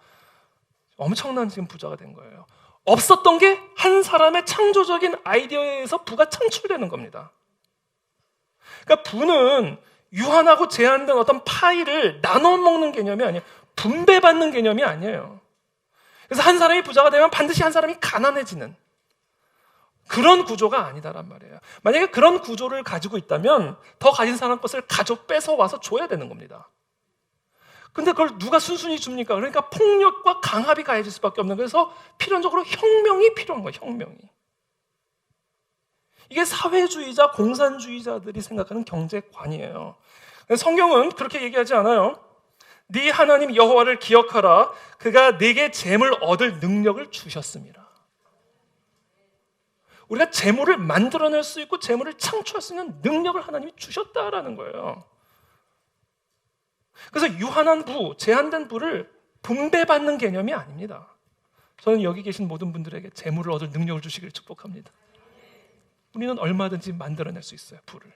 엄청난 지금 부자가 된 거예요. 없었던 게 한 사람의 창조적인 아이디어에 의해서 부가 창출되는 겁니다. 그러니까 부는 유한하고 제한된 어떤 파이를 나눠 먹는 개념이 아니에요. 분배받는 개념이 아니에요. 그래서 한 사람이 부자가 되면 반드시 한 사람이 가난해지는 그런 구조가 아니다란 말이에요. 만약에 그런 구조를 가지고 있다면 더 가진 사람 것을 뺏어와서 줘야 되는 겁니다. 근데 그걸 누가 순순히 줍니까? 그러니까 폭력과 강압이 가해질 수밖에 없는, 그래서 필연적으로 혁명이 필요한 거예요. 혁명이. 이게 사회주의자, 공산주의자들이 생각하는 경제관이에요. 성경은 그렇게 얘기하지 않아요. 네 하나님 여호와를 기억하라. 그가 네게 재물 얻을 능력을 주셨습니다. 우리가 재물을 만들어낼 수 있고 재물을 창출할 수 있는 능력을 하나님이 주셨다라는 거예요. 그래서 유한한 부, 제한된 부를 분배받는 개념이 아닙니다. 저는 여기 계신 모든 분들에게 재물을 얻을 능력을 주시기를 축복합니다. 우리는 얼마든지 만들어낼 수 있어요, 부를.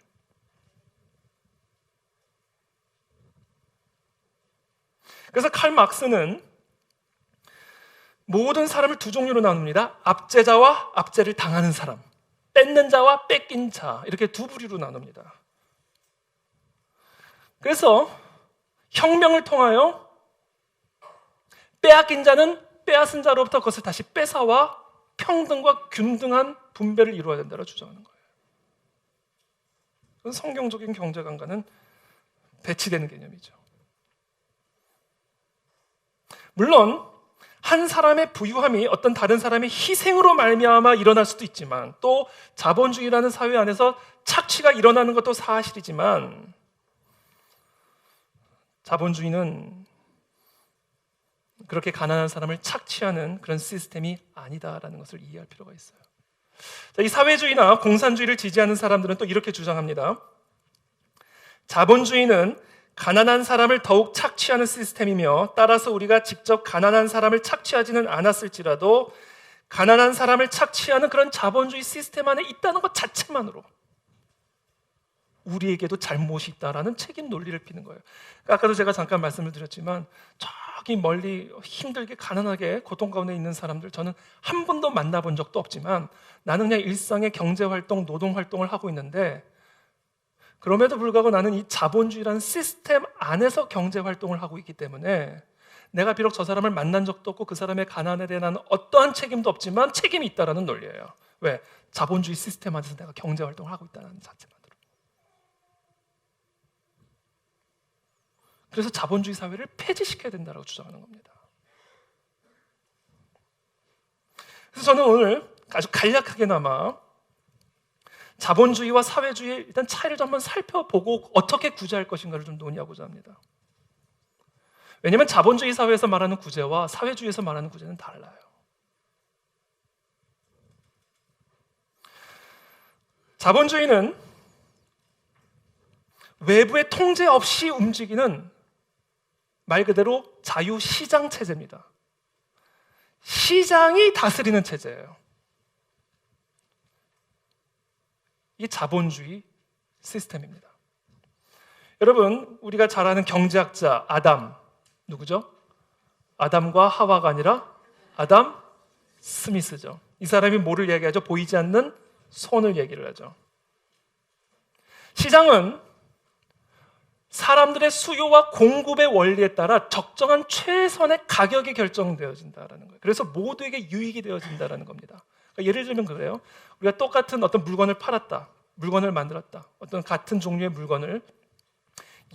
그래서 칼 막스는 모든 사람을 두 종류로 나눕니다. 압제자와 압제를 당하는 사람, 뺏는 자와 뺏긴 자, 이렇게 두 부류로 나눕니다. 그래서 혁명을 통하여 빼앗긴 자는 빼앗은 자로부터 그것을 다시 뺏어와 평등과 균등한 분배를 이루어야 된다고 주장하는 거예요. 그건 성경적인 경제관과는 배치되는 개념이죠. 물론 한 사람의 부유함이 어떤 다른 사람의 희생으로 말미암아 일어날 수도 있지만, 또 자본주의라는 사회 안에서 착취가 일어나는 것도 사실이지만, 자본주의는 그렇게 가난한 사람을 착취하는 그런 시스템이 아니다라는 것을 이해할 필요가 있어요. 자, 이 사회주의나 공산주의를 지지하는 사람들은 또 이렇게 주장합니다. 자본주의는 가난한 사람을 더욱 착취하는 시스템이며, 따라서 우리가 직접 가난한 사람을 착취하지는 않았을지라도 가난한 사람을 착취하는 그런 자본주의 시스템 안에 있다는 것 자체만으로 우리에게도 잘못이 있다라는 책임 논리를 피는 거예요. 아까도 제가 잠깐 말씀을 드렸지만 저기 멀리 힘들게 가난하게 고통 가운데 있는 사람들 저는 한 번도 만나본 적도 없지만 나는 그냥 일상의 경제활동, 노동활동을 하고 있는데, 그럼에도 불구하고 나는 이 자본주의라는 시스템 안에서 경제활동을 하고 있기 때문에 내가 비록 저 사람을 만난 적도 없고 그 사람의 가난에 대한 나는 어떠한 책임도 없지만 책임이 있다라는 논리예요. 왜? 자본주의 시스템 안에서 내가 경제활동을 하고 있다는 자체만으로. 그래서 자본주의 사회를 폐지시켜야 된다고 주장하는 겁니다. 그래서 저는 오늘 아주 간략하게나마 자본주의와 사회주의의 일단 차이를 좀 한번 살펴보고 어떻게 구제할 것인가를 좀 논의하고자 합니다. 왜냐하면 자본주의 사회에서 말하는 구제와 사회주의에서 말하는 구제는 달라요. 자본주의는 외부의 통제 없이 움직이는 말 그대로 자유시장 체제입니다. 시장이 다스리는 체제예요. 이게 자본주의 시스템입니다. 여러분, 우리가 잘 아는 경제학자 아담, 누구죠? 아담과 하와가 아니라 아담 스미스죠. 이 사람이 뭐를 얘기하죠? 보이지 않는 손을 얘기를 하죠. 시장은 사람들의 수요와 공급의 원리에 따라 적정한 최선의 가격이 결정되어진다는 거예요. 그래서 모두에게 유익이 되어진다는 겁니다. 그러니까 예를 들면 그래요. 우리가 똑같은 어떤 물건을 팔았다, 물건을 만들었다, 어떤 같은 종류의 물건을,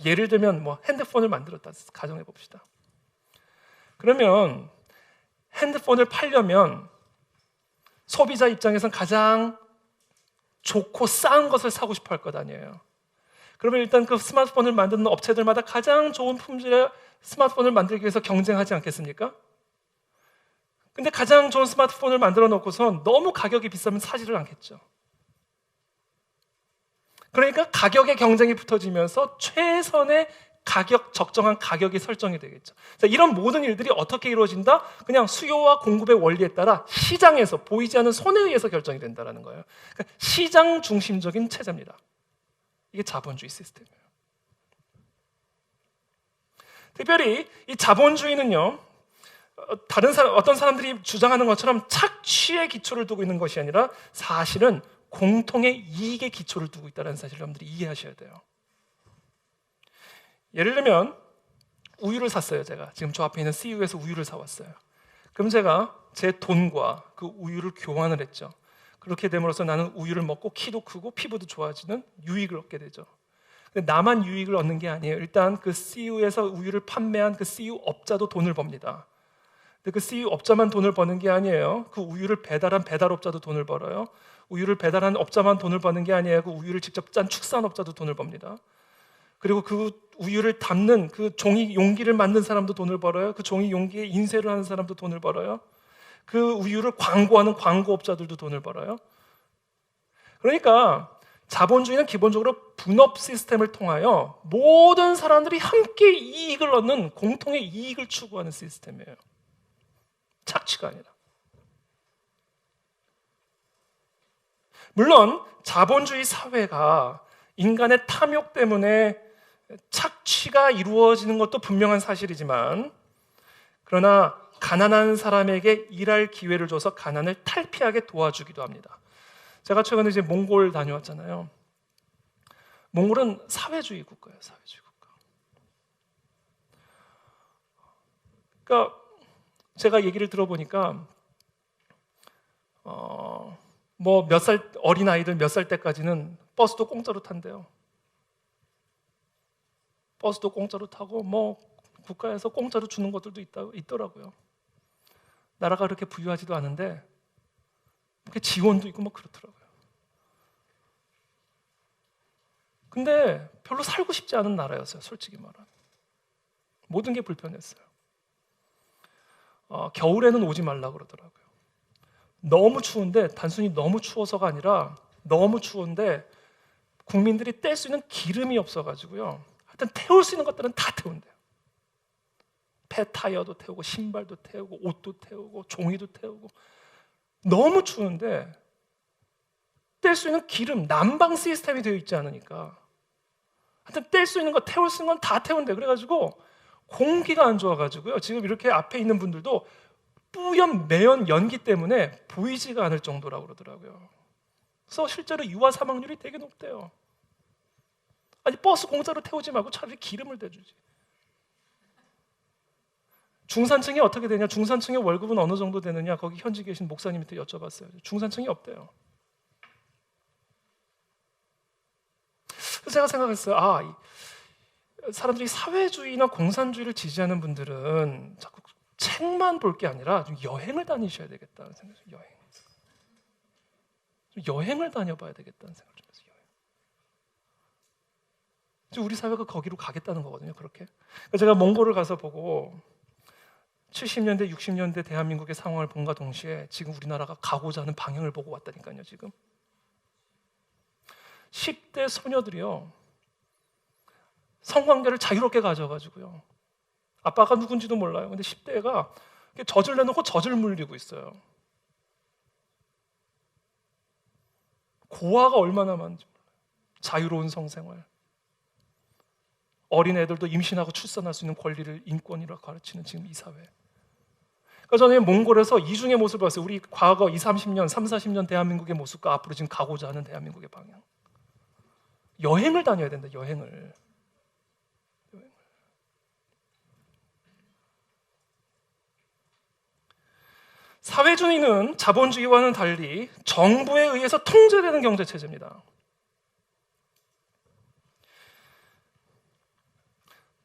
예를 들면 뭐 핸드폰을 만들었다 가정해 봅시다. 그러면 핸드폰을 팔려면 소비자 입장에서는 가장 좋고 싼 것을 사고 싶어 할 것 아니에요. 그러면 일단 그 스마트폰을 만드는 업체들마다 가장 좋은 품질의 스마트폰을 만들기 위해서 경쟁하지 않겠습니까? 근데 가장 좋은 스마트폰을 만들어 놓고선 너무 가격이 비싸면 사지를 않겠죠. 그러니까 가격의 경쟁이 붙어지면서 최선의 가격, 적정한 가격이 설정이 되겠죠. 자, 이런 모든 일들이 어떻게 이루어진다? 그냥 수요와 공급의 원리에 따라 시장에서 보이지 않는 손에 의해서 결정이 된다는 거예요. 그러니까 시장 중심적인 체제입니다. 이게 자본주의 시스템이에요. 특별히 이 자본주의는요, 어떤 사람들이 주장하는 것처럼 착취의 기초를 두고 있는 것이 아니라 사실은 공통의 이익의 기초를 두고 있다는 사실을 여러분들이 이해하셔야 돼요. 예를 들면 우유를 샀어요. 제가 지금 저 앞에 있는 CU에서 우유를 사왔어요. 그럼 제가 제 돈과 그 우유를 교환을 했죠. 그렇게 됨으로써 나는 우유를 먹고 키도 크고 피부도 좋아지는 유익을 얻게 되죠. 근데 나만 유익을 얻는 게 아니에요. 일단 그 CU에서 우유를 판매한 그 CU 업자도 돈을 법니다. 근데 그 CU 업자만 돈을 버는 게 아니에요. 그 우유를 배달한 배달업자도 돈을 벌어요. 우유를 배달한 업자만 돈을 버는 게 아니에요. 그 우유를 직접 짠 축산업자도 돈을 법니다. 그리고 그 우유를 담는 그 종이 용기를 만든 사람도 돈을 벌어요. 그 종이 용기에 인쇄를 하는 사람도 돈을 벌어요. 그 우유를 광고하는 광고업자들도 돈을 벌어요. 그러니까 자본주의는 기본적으로 분업 시스템을 통하여 모든 사람들이 함께 이익을 얻는 공통의 이익을 추구하는 시스템이에요. 착취가 아니라. 물론 자본주의 사회가 인간의 탐욕 때문에 착취가 이루어지는 것도 분명한 사실이지만, 그러나 가난한 사람에게 일할 기회를 줘서 가난을 탈피하게 도와주기도 합니다. 제가 최근에 이제 몽골 다녀왔잖아요. 몽골은 사회주의 국가예요. 사회주의 국가. 그러니까 제가 얘기를 들어보니까 뭐 몇 살 어린 아이들 몇 살 때까지는 버스도 공짜로 탄대요. 버스도 공짜로 타고 뭐 국가에서 공짜로 주는 것들도 있더라고요. 나라가 그렇게 부유하지도 않은데 그렇게 지원도 있고 뭐 그렇더라고요. 근데 별로 살고 싶지 않은 나라였어요. 솔직히 말하면. 모든 게 불편했어요. 겨울에는 오지 말라고 그러더라고요. 너무 추운데, 단순히 너무 추워서가 아니라 너무 추운데 국민들이 뗄 수 있는 기름이 없어가지고요. 하여튼 태울 수 있는 것들은 다 태운대요. 배 타이어도 태우고 신발도 태우고 옷도 태우고 종이도 태우고. 너무 추운데 뗄 수 있는 기름, 난방 시스템이 되어 있지 않으니까 하여튼 뗄 수 있는 거, 태울 수 있는 건 다 태운대. 그래가지고 공기가 안 좋아가지고요, 지금 이렇게 앞에 있는 분들도 뿌연 매연 연기 때문에 보이지가 않을 정도라고 그러더라고요. 그래서 실제로 유아 사망률이 되게 높대요. 아니, 버스 공짜로 태우지 말고 차라리 기름을 대주지. 중산층이 어떻게 되냐? 중산층의 월급은 어느 정도 되느냐? 거기 현지 계신 목사님한테 여쭤봤어요. 중산층이 없대요. 그래서 제가 생각했어요. 사람들이 사회주의나 공산주의를 지지하는 분들은 자꾸 책만 볼 게 아니라 좀 여행을 다니셔야 되겠다는 생각이에요. 여행을 다녀봐야 되겠다는 생각을 좀 했어요. 지금 우리 사회가 거기로 가겠다는 거거든요. 그렇게. 제가 몽골을 가서 보고 70년대, 60년대 대한민국의 상황을 본과 동시에 지금 우리나라가 가고자 하는 방향을 보고 왔다니까요. 지금 10대 소녀들이요, 성관계를 자유롭게 가져가지고요, 아빠가 누군지도 몰라요. 근데 10대가 젖을 내놓고 젖을 물리고 있어요. 고아가 얼마나 많은지 몰라요. 자유로운 성생활, 어린 애들도 임신하고 출산할 수 있는 권리를 인권이라고 가르치는 지금 이 사회. 그러니까 저는 몽골에서 이중의 모습을 봤어요. 우리 과거 20, 30년, 30, 40년 대한민국의 모습과 앞으로 지금 가고자 하는 대한민국의 방향. 여행을 다녀야 된다. 여행을. 사회주의는 자본주의와는 달리 정부에 의해서 통제되는 경제체제입니다.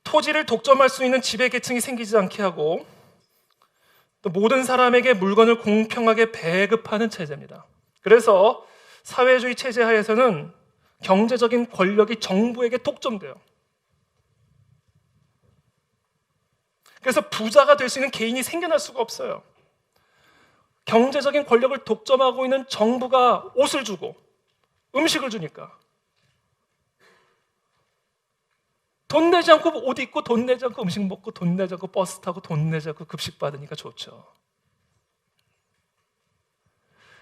토지를 독점할 수 있는 지배계층이 생기지 않게 하고 또 모든 사람에게 물건을 공평하게 배급하는 체제입니다. 그래서 사회주의 체제 하에서는 경제적인 권력이 정부에게 독점돼요. 그래서 부자가 될 수 있는 개인이 생겨날 수가 없어요. 경제적인 권력을 독점하고 있는 정부가 옷을 주고 음식을 주니까 돈 내지 않고 옷 입고 돈 내지 않고 음식 먹고 돈 내지 않고 버스 타고 돈 내지 않고 급식 받으니까 좋죠.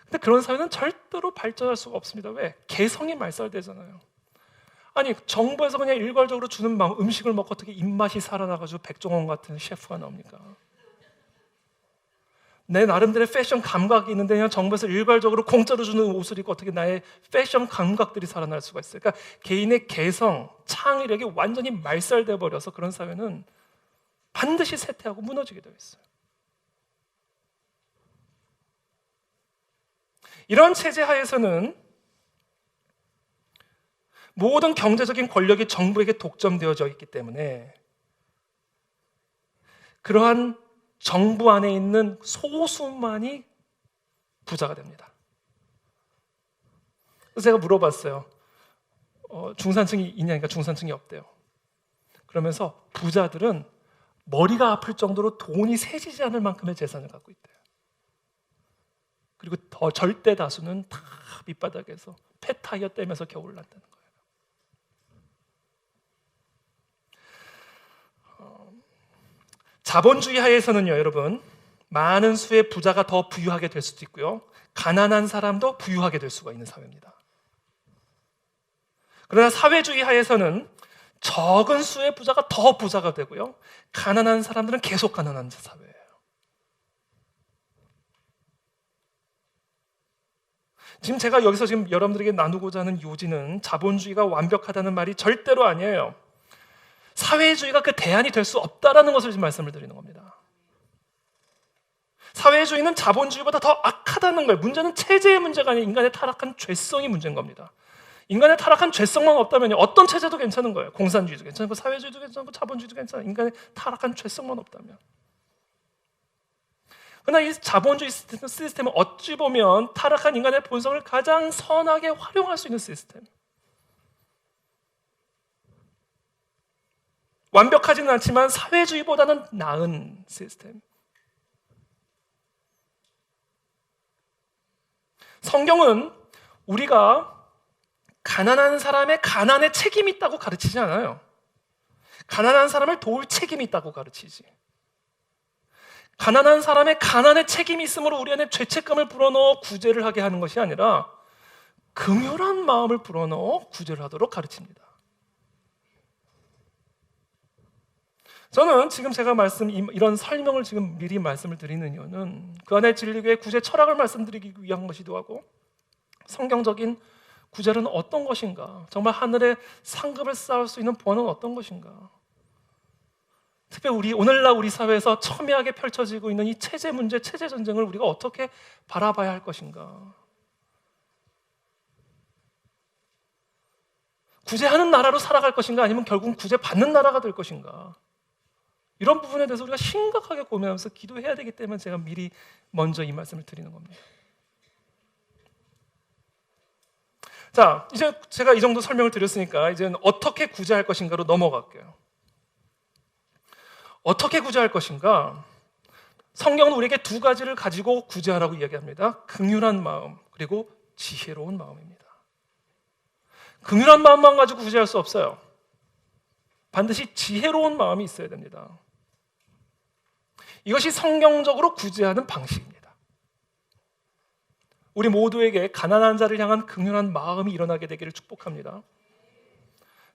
근데 그런 사회는 절대로 발전할 수가 없습니다. 왜? 개성이 말살되잖아요. 아니, 정부에서 그냥 일괄적으로 주는 음식을 먹고 어떻게 입맛이 살아나가지고 백종원 같은 셰프가 나옵니까? 내 나름대로의 패션 감각이 있는데 그냥 정부에서 일괄적으로 공짜로 주는 옷을 입고 어떻게 나의 패션 감각들이 살아날 수가 있어요? 그러니까 개인의 개성, 창의력이 완전히 말살돼 버려서 그런 사회는 반드시 쇠퇴하고 무너지게 되어 있어요. 이런 체제 하에서는 모든 경제적인 권력이 정부에게 독점되어져 있기 때문에 그러한 정부 안에 있는 소수만이 부자가 됩니다. 그래서 제가 물어봤어요. 중산층이 있냐니까 중산층이 없대요. 그러면서 부자들은 머리가 아플 정도로 돈이 세지지 않을 만큼의 재산을 갖고 있대요. 그리고 더 절대 다수는 다 밑바닥에서 폐타이어 떼면서 겨울을 난다는 거예요. 자본주의 하에서는요, 여러분, 많은 수의 부자가 더 부유하게 될 수도 있고요, 가난한 사람도 부유하게 될 수가 있는 사회입니다. 그러나 사회주의 하에서는 적은 수의 부자가 더 부자가 되고요, 가난한 사람들은 계속 가난한 사회예요. 지금 제가 여기서 지금 여러분들에게 나누고자 하는 요지는 자본주의가 완벽하다는 말이 절대로 아니에요. 사회주의가 그 대안이 될 수 없다라는 것을 지금 말씀을 드리는 겁니다. 사회주의는 자본주의보다 더 악하다는 거예요. 문제는 체제의 문제가 아니라 인간의 타락한 죄성이 문제인 겁니다. 인간의 타락한 죄성만 없다면 어떤 체제도 괜찮은 거예요. 공산주의도 괜찮고 사회주의도 괜찮고 자본주의도 괜찮아요. 인간의 타락한 죄성만 없다면. 그러나 이 자본주의 시스템은 어찌 보면 타락한 인간의 본성을 가장 선하게 활용할 수 있는 시스템. 완벽하지는 않지만 사회주의보다는 나은 시스템. 성경은 우리가 가난한 사람의 가난에 책임이 있다고 가르치지 않아요. 가난한 사람을 도울 책임이 있다고 가르치지. 가난한 사람의 가난에 책임이 있으므로 우리 안에 죄책감을 불어넣어 구제를 하게 하는 것이 아니라 긍휼한 마음을 불어넣어 구제를 하도록 가르칩니다. 저는 지금 제가 이런 설명을 지금 미리 말씀을 드리는 이유는 그 안에 진리교의 구제 철학을 말씀드리기 위한 것이기도 하고, 성경적인 구제는 어떤 것인가, 정말 하늘의 상급을 쌓을 수 있는 본은 어떤 것인가, 특히 오늘날 우리 사회에서 첨예하게 펼쳐지고 있는 이 체제 문제, 체제 전쟁을 우리가 어떻게 바라봐야 할 것인가, 구제하는 나라로 살아갈 것인가 아니면 결국은 구제받는 나라가 될 것인가, 이런 부분에 대해서 우리가 심각하게 고민하면서 기도해야 되기 때문에 제가 미리 먼저 이 말씀을 드리는 겁니다. 자, 이제 제가 이 정도 설명을 드렸으니까 이제는 어떻게 구제할 것인가로 넘어갈게요. 어떻게 구제할 것인가? 성경은 우리에게 두 가지를 가지고 구제하라고 이야기합니다. 긍휼한 마음, 그리고 지혜로운 마음입니다. 긍휼한 마음만 가지고 구제할 수 없어요. 반드시 지혜로운 마음이 있어야 됩니다. 이것이 성경적으로 구제하는 방식입니다. 우리 모두에게 가난한 자를 향한 긍휼한 마음이 일어나게 되기를 축복합니다.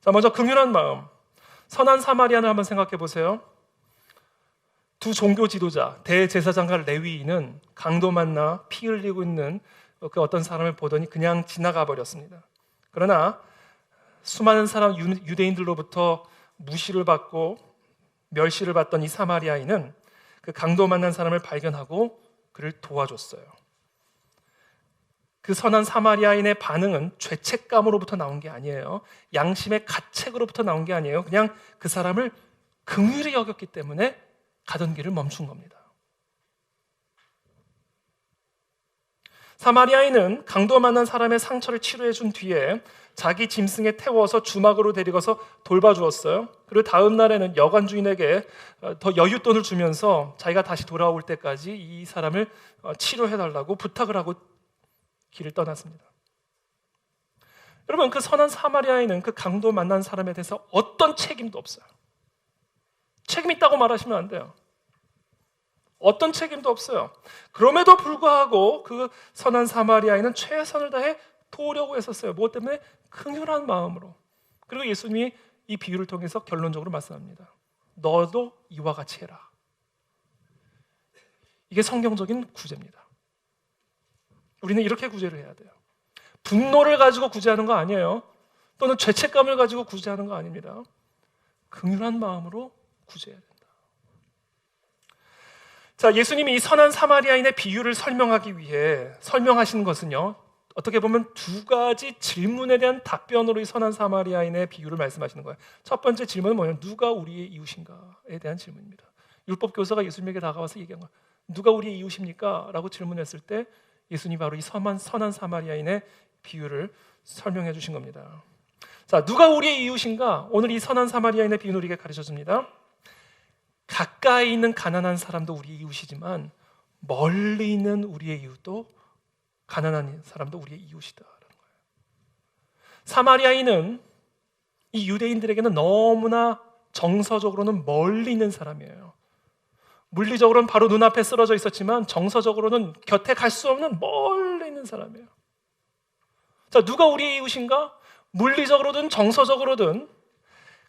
자, 먼저 긍휼한 마음. 선한 사마리아를 한번 생각해 보세요. 두 종교 지도자, 대제사장과 레위인은 강도 만나 피 흘리고 있는 그 어떤 사람을 보더니 그냥 지나가 버렸습니다. 그러나 수많은 사람 유대인들로부터 무시를 받고 멸시를 받던 이 사마리아인은 그 강도 만난 사람을 발견하고 그를 도와줬어요. 그 선한 사마리아인의 반응은 죄책감으로부터 나온 게 아니에요. 양심의 가책으로부터 나온 게 아니에요. 그냥 그 사람을 긍휼히 여겼기 때문에 가던 길을 멈춘 겁니다. 사마리아인은 강도 만난 사람의 상처를 치료해 준 뒤에 자기 짐승에 태워서 주막으로 데리고서 돌봐주었어요. 그리고 다음 날에는 여관 주인에게 더 여윳돈을 주면서 자기가 다시 돌아올 때까지 이 사람을 치료해달라고 부탁을 하고 길을 떠났습니다. 여러분, 그 선한 사마리아인은 그 강도 만난 사람에 대해서 어떤 책임도 없어요. 책임 있다고 말하시면 안 돼요. 어떤 책임도 없어요. 그럼에도 불구하고 그 선한 사마리아인은 최선을 다해 도우려고 했었어요. 무엇 때문에? 긍휼한 마음으로. 그리고 예수님이 이 비유를 통해서 결론적으로 말씀합니다. 너도 이와 같이 해라. 이게 성경적인 구제입니다. 우리는 이렇게 구제를 해야 돼요. 분노를 가지고 구제하는 거 아니에요. 또는 죄책감을 가지고 구제하는 거 아닙니다. 긍휼한 마음으로 구제해야 된다. 자, 예수님이 이 선한 사마리아인의 비유를 설명하기 위해 설명하시는 것은요, 어떻게 보면 두 가지 질문에 대한 답변으로 이 선한 사마리아인의 비유를 말씀하시는 거예요. 첫 번째 질문은 뭐냐면 누가 우리의 이웃인가에 대한 질문입니다. 율법 교사가 예수님에게 다가와서 얘기한 거예요. 누가 우리의 이웃입니까? 라고 질문했을 때 예수님이 바로 이 선한 사마리아인의 비유를 설명해 주신 겁니다. 자, 누가 우리의 이웃인가? 오늘 이 선한 사마리아인의 비유는 우리에게 가르쳐줍니다. 가까이 있는 가난한 사람도 우리의 이웃이지만 멀리 있는 우리의 이웃도, 가난한 사람도 우리의 이웃이다라는 거예요. 사마리아인은 이 유대인들에게는 너무나 정서적으로는 멀리 있는 사람이에요. 물리적으로는 바로 눈앞에 쓰러져 있었지만 정서적으로는 곁에 갈 수 없는 멀리 있는 사람이에요. 자, 누가 우리의 이웃인가? 물리적으로든 정서적으로든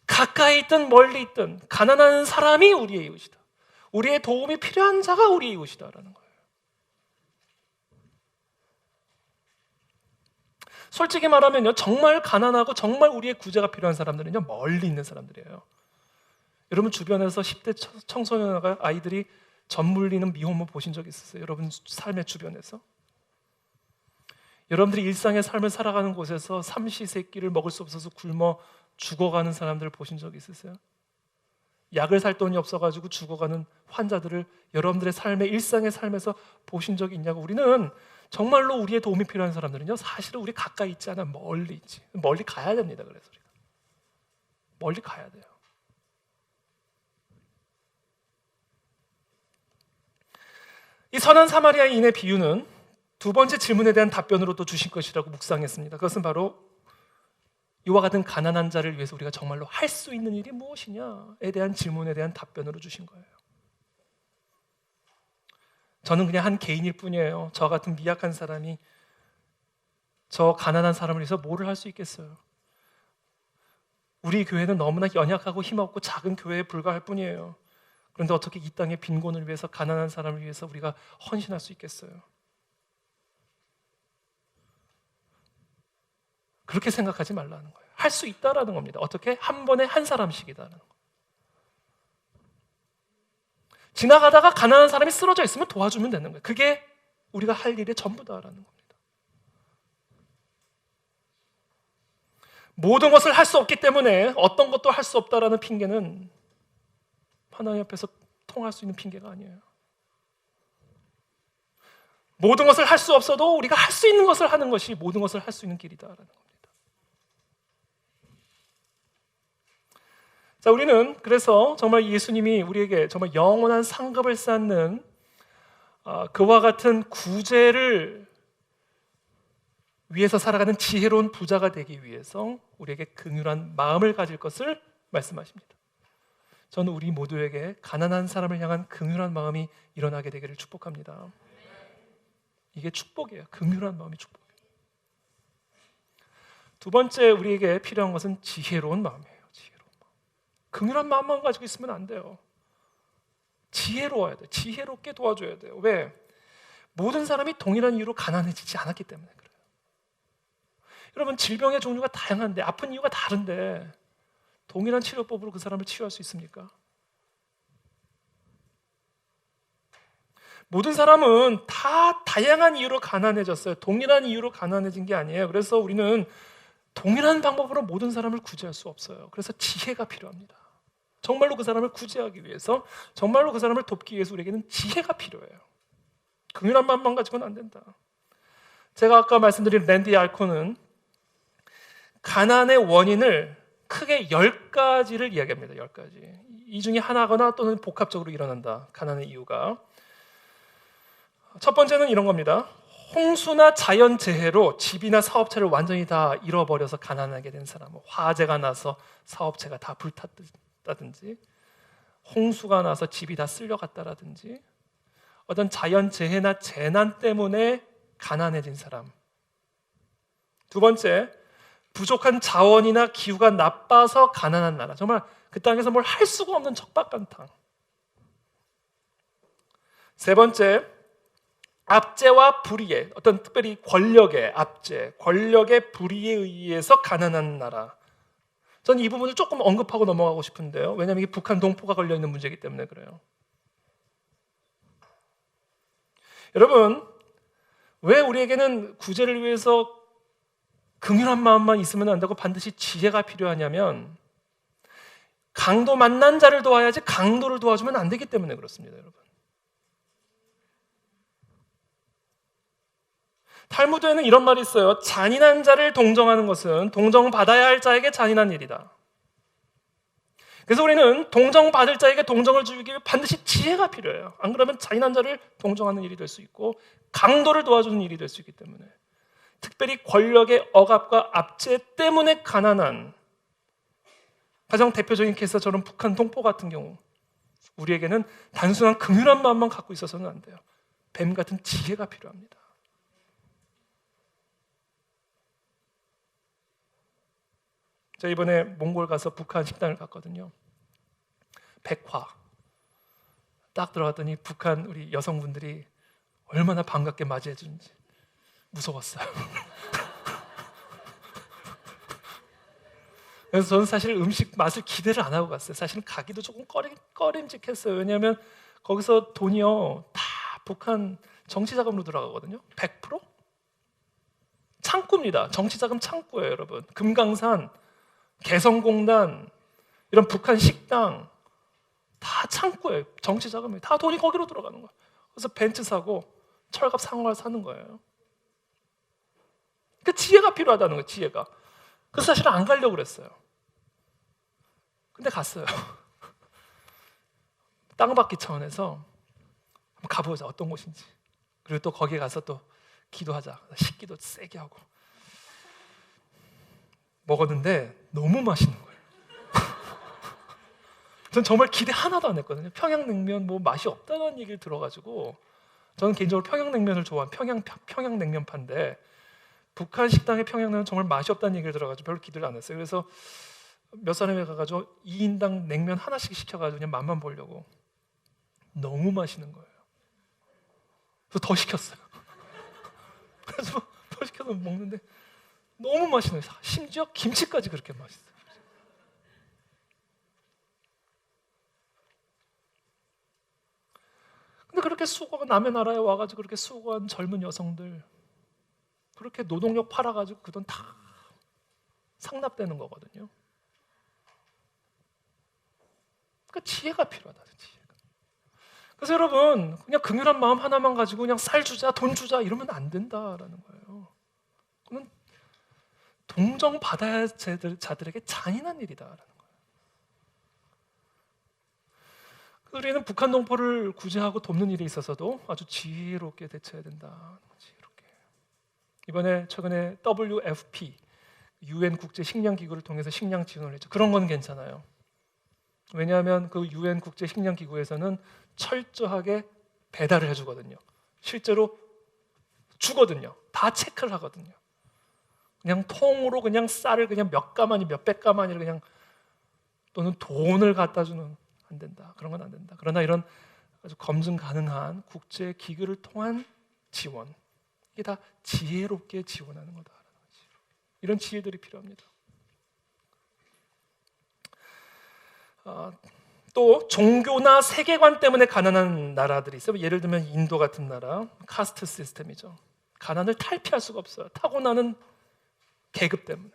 가까이 있든 멀리 있든 가난한 사람이 우리의 이웃이다. 우리의 도움이 필요한 자가 우리의 이웃이다라는 거예요. 솔직히 말하면요, 정말 가난하고 정말 우리의 구제가 필요한 사람들은요, 멀리 있는 사람들이에요. 여러분 주변에서 10대 청소년 아이들이 젖 물리는 미혼모 보신 적 있으세요? 여러분 삶의 주변에서? 여러분들이 일상의 삶을 살아가는 곳에서 삼시세끼를 먹을 수 없어서 굶어 죽어가는 사람들을 보신 적 있으세요? 약을 살 돈이 없어가지고 죽어가는 환자들을 여러분들의 삶의 일상의 삶에서 보신 적이 있냐고. 우리는 정말로 우리의 도움이 필요한 사람들은요, 사실은 우리 가까이 있지 않아 멀리 있지. 멀리 가야 됩니다. 그래서 우리가 멀리 가야 돼요. 이 선한 사마리아인의 비유는 두 번째 질문에 대한 답변으로 또 주신 것이라고 묵상했습니다. 그것은 바로 이와 같은 가난한 자를 위해서 우리가 정말로 할 수 있는 일이 무엇이냐에 대한 질문에 대한 답변으로 주신 거예요. 저는 그냥 한 개인일 뿐이에요. 저 같은 미약한 사람이 저 가난한 사람을 위해서 뭐를 할 수 있겠어요? 우리 교회는 너무나 연약하고 힘없고 작은 교회에 불과할 뿐이에요. 그런데 어떻게 이 땅의 빈곤을 위해서, 가난한 사람을 위해서 우리가 헌신할 수 있겠어요? 그렇게 생각하지 말라는 거예요. 할 수 있다라는 겁니다. 어떻게? 한 번에 한 사람씩이다라는 거예요. 지나가다가 가난한 사람이 쓰러져 있으면 도와주면 되는 거예요. 그게 우리가 할 일의 전부다라는 겁니다. 모든 것을 할 수 없기 때문에 어떤 것도 할 수 없다라는 핑계는 하나님 앞에서 통할 수 있는 핑계가 아니에요. 모든 것을 할 수 없어도 우리가 할 수 있는 것을 하는 것이 모든 것을 할 수 있는 길이다라는 겁니다. 자, 우리는 그래서 정말 예수님이 우리에게 정말 영원한 상급을 쌓는 그와 같은 구제를 위해서 살아가는 지혜로운 부자가 되기 위해서 우리에게 긍휼한 마음을 가질 것을 말씀하십니다. 저는 우리 모두에게 가난한 사람을 향한 긍휼한 마음이 일어나게 되기를 축복합니다. 이게 축복이에요. 긍휼한 마음이 축복이에요. 두 번째 우리에게 필요한 것은 지혜로운 마음이에요. 지혜로운 마음. 긍휼한 마음만 가지고 있으면 안 돼요. 지혜로워야 돼요. 지혜롭게 도와줘야 돼요. 왜? 모든 사람이 동일한 이유로 가난해지지 않았기 때문에 그래요. 여러분, 질병의 종류가 다양한데, 아픈 이유가 다른데 동일한 치료법으로 그 사람을 치유할 수 있습니까? 모든 사람은 다 다양한 이유로 가난해졌어요. 동일한 이유로 가난해진 게 아니에요. 그래서 우리는 동일한 방법으로 모든 사람을 구제할 수 없어요. 그래서 지혜가 필요합니다. 정말로 그 사람을 구제하기 위해서, 정말로 그 사람을 돕기 위해서 우리에게는 지혜가 필요해요. 긍휼한 마음만 가지고는 안 된다. 제가 아까 말씀드린 랜디 알코는 가난의 원인을 크게 10가지를 이야기합니다. 10가지. 이 중에 하나거나 또는 복합적으로 일어난다. 가난의 이유가. 첫 번째는 이런 겁니다. 홍수나 자연재해로 집이나 사업체를 완전히 다 잃어버려서 가난하게 된 사람. 화재가 나서 사업체가 다 불탔다든지, 홍수가 나서 집이 다 쓸려갔다라든지, 어떤 자연재해나 재난 때문에 가난해진 사람. 두 번째, 부족한 자원이나 기후가 나빠서 가난한 나라. 정말 그 땅에서 뭘 할 수가 없는 척박한 땅. 세 번째, 압제와 불의에, 어떤 특별히 권력의 압제, 권력의 불의에 의해서 가난한 나라. 저는 이 부분을 조금 언급하고 넘어가고 싶은데요. 왜냐하면 이게 북한 동포가 걸려있는 문제이기 때문에 그래요. 여러분, 왜 우리에게는 구제를 위해서 긍휼한 마음만 있으면 안 되고 반드시 지혜가 필요하냐면, 강도 만난 자를 도와야지 강도를 도와주면 안 되기 때문에 그렇습니다, 여러분. 탈무드에는 이런 말이 있어요. 잔인한 자를 동정하는 것은 동정받아야 할 자에게 잔인한 일이다. 그래서 우리는 동정받을 자에게 동정을 주기 위해 반드시 지혜가 필요해요. 안 그러면 잔인한 자를 동정하는 일이 될 수 있고 강도를 도와주는 일이 될 수 있기 때문에, 특별히 권력의 억압과 압제 때문에 가난한, 가장 대표적인 케이스가 저는 북한 동포 같은 경우, 우리에게는 단순한 긍휼한 마음만 갖고 있어서는 안 돼요. 뱀 같은 지혜가 필요합니다. 제가 이번에 몽골 가서 북한 식당을 갔거든요. 백화 딱 들어갔더니 북한 우리 여성분들이 얼마나 반갑게 맞이해 주는지 무서웠어요. 그래서 저는 사실 음식 맛을 기대를 안 하고 갔어요. 사실은 가기도 조금 꺼림직했어요. 왜냐하면 거기서 돈이요 다 북한 정치자금으로 들어가거든요. 100%? 창구입니다. 정치자금 창구예요, 여러분. 금강산, 개성공단, 이런 북한 식당 다 창구예요. 정치자금이 다 돈이 거기로 들어가는 거예요. 그래서 벤츠 사고 철갑 상어를 사는 거예요. 그 지혜가 필요하다는 거예요. 지혜가. 그래서 사실은 안 가려고 그랬어요. 근데 갔어요. 땅받기 차원에서 한번 가보자, 어떤 곳인지. 그리고 또 거기에 가서 또 기도하자. 식기도 세게 하고. 먹었는데 너무 맛있는 거예요. 전 정말 기대 하나도 안 했거든요. 평양냉면 뭐 맛이 없다는 얘기를 들어가지고, 저는 개인적으로 평양냉면을 좋아하는 평양냉면파인데 북한 식당의 평양냉면 정말 맛이 없다는 얘기를 들어가지고 별로 기대를 안 했어요. 그래서 몇 사람이 가가지고 2인당 냉면 하나씩 시켜가지고 그냥 맛만 보려고. 너무 맛있는 거예요. 그래서 더 시켰어요. 그래서 더 시켜서 먹는데 너무 맛있는 거예요. 심지어 김치까지 그렇게 맛있어요. 근데 그렇게 수고가 남의 나라에 와가지고 그렇게 수고한 젊은 여성들, 그렇게 노동력 팔아가지고 그 돈 다 상납되는 거거든요. 그러니까 지혜가 필요하다. 지혜가. 그래서 여러분, 그냥 긍휼한 마음 하나만 가지고 그냥 쌀 주자, 돈 주자 이러면 안 된다라는 거예요. 그건 동정 받아야 자들에게 잔인한 일이다라는 거예요. 우리는 북한 동포를 구제하고 돕는 일에 있어서도 아주 지혜롭게 대처해야 된다. 지혜롭게. 이번에 최근에 WFP UN 국제 식량 기구를 통해서 식량 지원을 했죠. 그런 건 괜찮아요. 왜냐하면 그 UN 국제 식량 기구에서는 철저하게 배달을 해주거든요. 실제로 주거든요. 다 체크를 하거든요. 그냥 통으로 그냥 쌀을 그냥 몇 가마니 몇백 가마니를 그냥, 또는 돈을 갖다 주는, 안 된다. 그런 건 안 된다. 그러나 이런 아주 검증 가능한 국제 기구를 통한 지원, 이게 다 지혜롭게 지원하는 거다. 이런 지혜들이 필요합니다. 또 종교나 세계관 때문에 가난한 나라들이 있어요. 예를 들면 인도 같은 나라, 카스트 시스템이죠. 가난을 탈피할 수가 없어요. 타고나는 계급 때문에.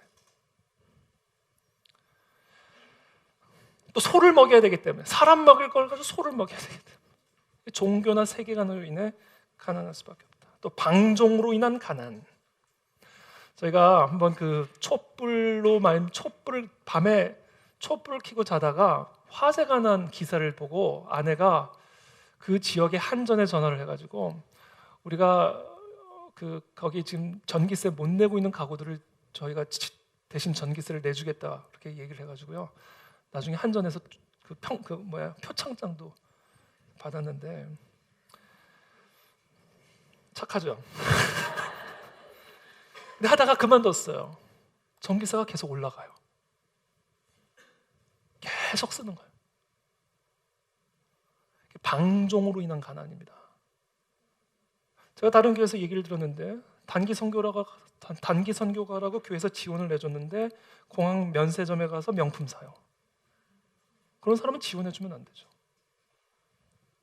또 소를 먹여야 되기 때문에, 사람 먹일 걸 가지고 소를 먹여야 되기 때문에 종교나 세계관으로 인해 가난할 수밖에 없다. 또 방종으로 인한 가난. 저희가 한번 그 밤에 촛불을 켜고 자다가 화재가 난 기사를 보고 아내가 그 지역의 한전에 전화를 해가지고, 우리가 거기 지금 전기세 못 내고 있는 가구들을 저희가 대신 전기세를 내주겠다 그렇게 얘기를 해가지고요. 나중에 한전에서 표창장도 받았는데, 착하죠. 근데 하다가 그만뒀어요. 전기세가 계속 올라가요. 계속 쓰는 거예요. 방종으로 인한 가난입니다. 제가 다른 교회에서 얘기를 들었는데, 단기 선교가라고 교회에서 지원을 내줬는데 공항 면세점에 가서 명품 사요. 그런 사람은 지원해주면 안 되죠.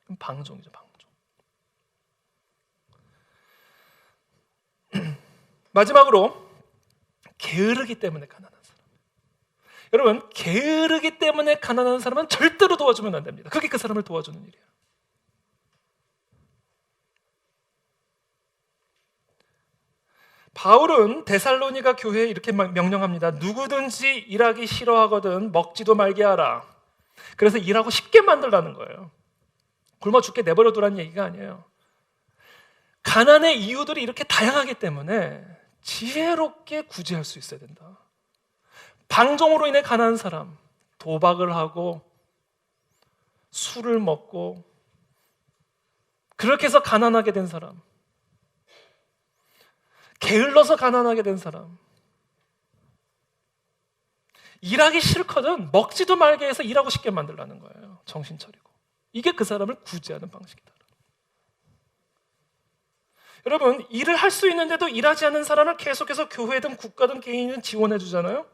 그럼 방종이죠, 방종. 마지막으로 게으르기 때문에 가난한 사람. 여러분, 게으르기 때문에 가난한 사람은 절대로 도와주면 안 됩니다. 그게 그 사람을 도와주는 일이에요. 바울은 데살로니가 교회에 이렇게 명령합니다. 누구든지 일하기 싫어하거든 먹지도 말게 하라. 그래서 일하고 쉽게 만들라는 거예요. 굶어 죽게 내버려 두라는 얘기가 아니에요. 가난의 이유들이 이렇게 다양하기 때문에 지혜롭게 구제할 수 있어야 된다. 방종으로 인해 가난한 사람, 도박을 하고 술을 먹고 그렇게 해서 가난하게 된 사람, 게을러서 가난하게 된 사람, 일하기 싫거든 먹지도 말게 해서 일하고 싶게 만들라는 거예요. 정신 차리고. 이게 그 사람을 구제하는 방식이다. 여러분, 일을 할 수 있는데도 일하지 않는 사람을 계속해서 교회든 국가든 개인은 지원해 주잖아요.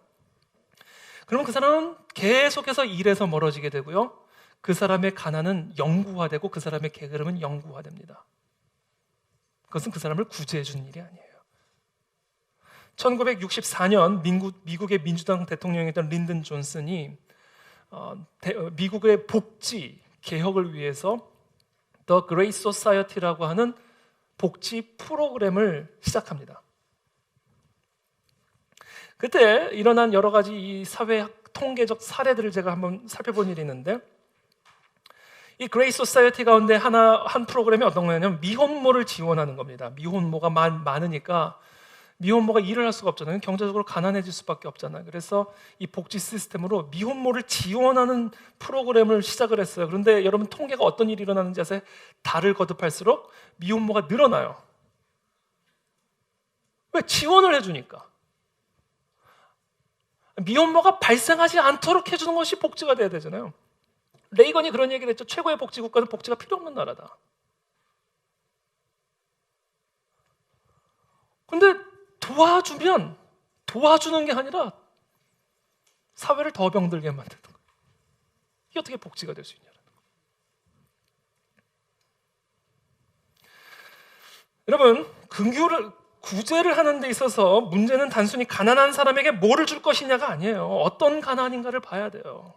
그러면 그 사람은 계속해서 일에서 멀어지게 되고요. 그 사람의 가난은 영구화되고 그 사람의 게으름은 영구화됩니다. 그것은 그 사람을 구제해 주는 일이 아니에요. 1964년 미국의 민주당 대통령이었던 린든 존슨이 미국의 복지 개혁을 위해서 The Great Society라고 하는 복지 프로그램을 시작합니다. 그때 일어난 여러 가지 이 사회 통계적 사례들을 제가 한번 살펴본 일이 있는데, 이 Great Society 가운데 한 프로그램이 어떤 거냐면 미혼모를 지원하는 겁니다. 미혼모가 많으니까 미혼모가 일을 할 수가 없잖아요. 경제적으로 가난해질 수밖에 없잖아요. 그래서 이 복지 시스템으로 미혼모를 지원하는 프로그램을 시작을 했어요. 그런데 여러분 통계가 어떤 일이 일어나는지 아세요? 달을 거듭할수록 미혼모가 늘어나요. 왜? 지원을 해주니까. 미혼모가 발생하지 않도록 해주는 것이 복지가 돼야 되잖아요. 레이건이 그런 얘기를 했죠. 최고의 복지 국가는 복지가 필요 없는 나라다. 근데 도와주는 게 아니라 사회를 더 병들게 만드는 거예요. 이게 어떻게 복지가 될 수 있냐는 거예요. 여러분, 구제를 하는 데 있어서 문제는 단순히 가난한 사람에게 뭐를 줄 것이냐가 아니에요. 어떤 가난인가를 봐야 돼요.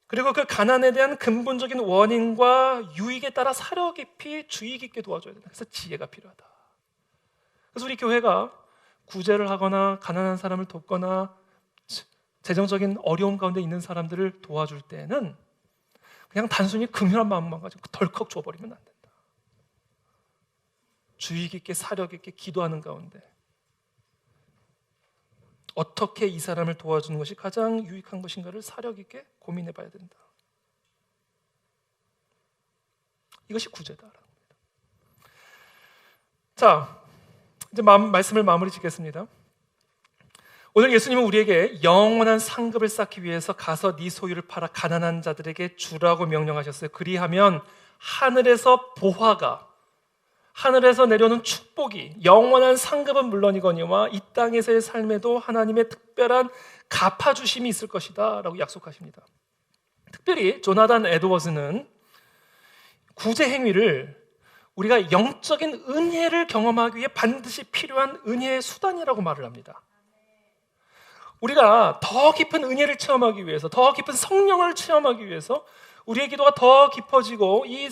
그리고 그 가난에 대한 근본적인 원인과 유익에 따라 사려 깊이 주의 깊게 도와줘야 된다. 그래서 지혜가 필요하다. 그래서 우리 교회가 구제를 하거나 가난한 사람을 돕거나 재정적인 어려움 가운데 있는 사람들을 도와줄 때는 그냥 단순히 긍휼한 마음만 가지고 덜컥 줘버리면 안 된다. 주의 깊게 사려 깊게 기도하는 가운데 어떻게 이 사람을 도와주는 것이 가장 유익한 것인가를 사려 깊게 고민해 봐야 된다. 이것이 구제다라는 겁니다. 자, 이제 말씀을 마무리 짓겠습니다. 오늘 예수님은 우리에게 영원한 상급을 쌓기 위해서 가서 네 소유를 팔아 가난한 자들에게 주라고 명령하셨어요. 그리하면 하늘에서 보화가, 하늘에서 내려오는 축복이, 영원한 상급은 물론이거니와 이 땅에서의 삶에도 하나님의 특별한 갚아주심이 있을 것이다 라고 약속하십니다. 특별히 조나단 에드워즈는 구제 행위를 우리가 영적인 은혜를 경험하기 위해 반드시 필요한 은혜의 수단이라고 말을 합니다. 우리가 더 깊은 은혜를 체험하기 위해서, 더 깊은 성령을 체험하기 위해서 우리의 기도가 더 깊어지고 이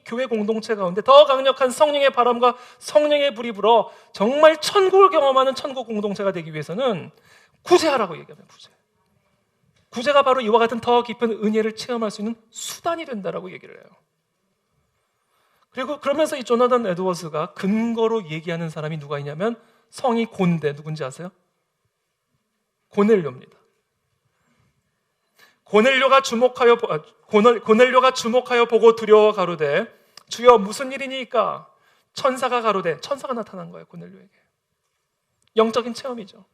교회 공동체 가운데 더 강력한 성령의 바람과 성령의 불이 불어 정말 천국을 경험하는 천국 공동체가 되기 위해서는 구제하라고 얘기합니다. 구제가 바로 이와 같은 더 깊은 은혜를 체험할 수 있는 수단이 된다라고 얘기를 해요. 그리고 그러면서 이 조나단 에드워즈가 근거로 얘기하는 사람이 누가 있냐면 성이 곤데, 누군지 아세요? 고넬료입니다. 고넬료가 주목하여 보고 두려워 가로되 주여 무슨 일이니까? 천사가 가로되, 천사가 나타난 거예요. 고넬료에게. 영적인 체험이죠.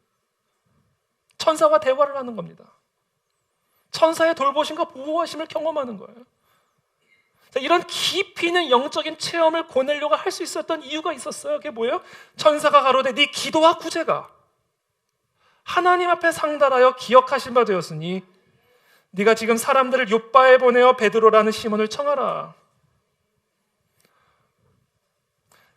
천사와 대화를 하는 겁니다. 천사의 돌보심과 보호하심을 경험하는 거예요. 자, 이런 깊이 있는 영적인 체험을 고넬료가 할 수 있었던 이유가 있었어요. 그게 뭐예요? 천사가 가로되 네 기도와 구제가 하나님 앞에 상달하여 기억하신 바 되었으니 네가 지금 사람들을 욥바에 보내어 베드로라는 시몬을 청하라.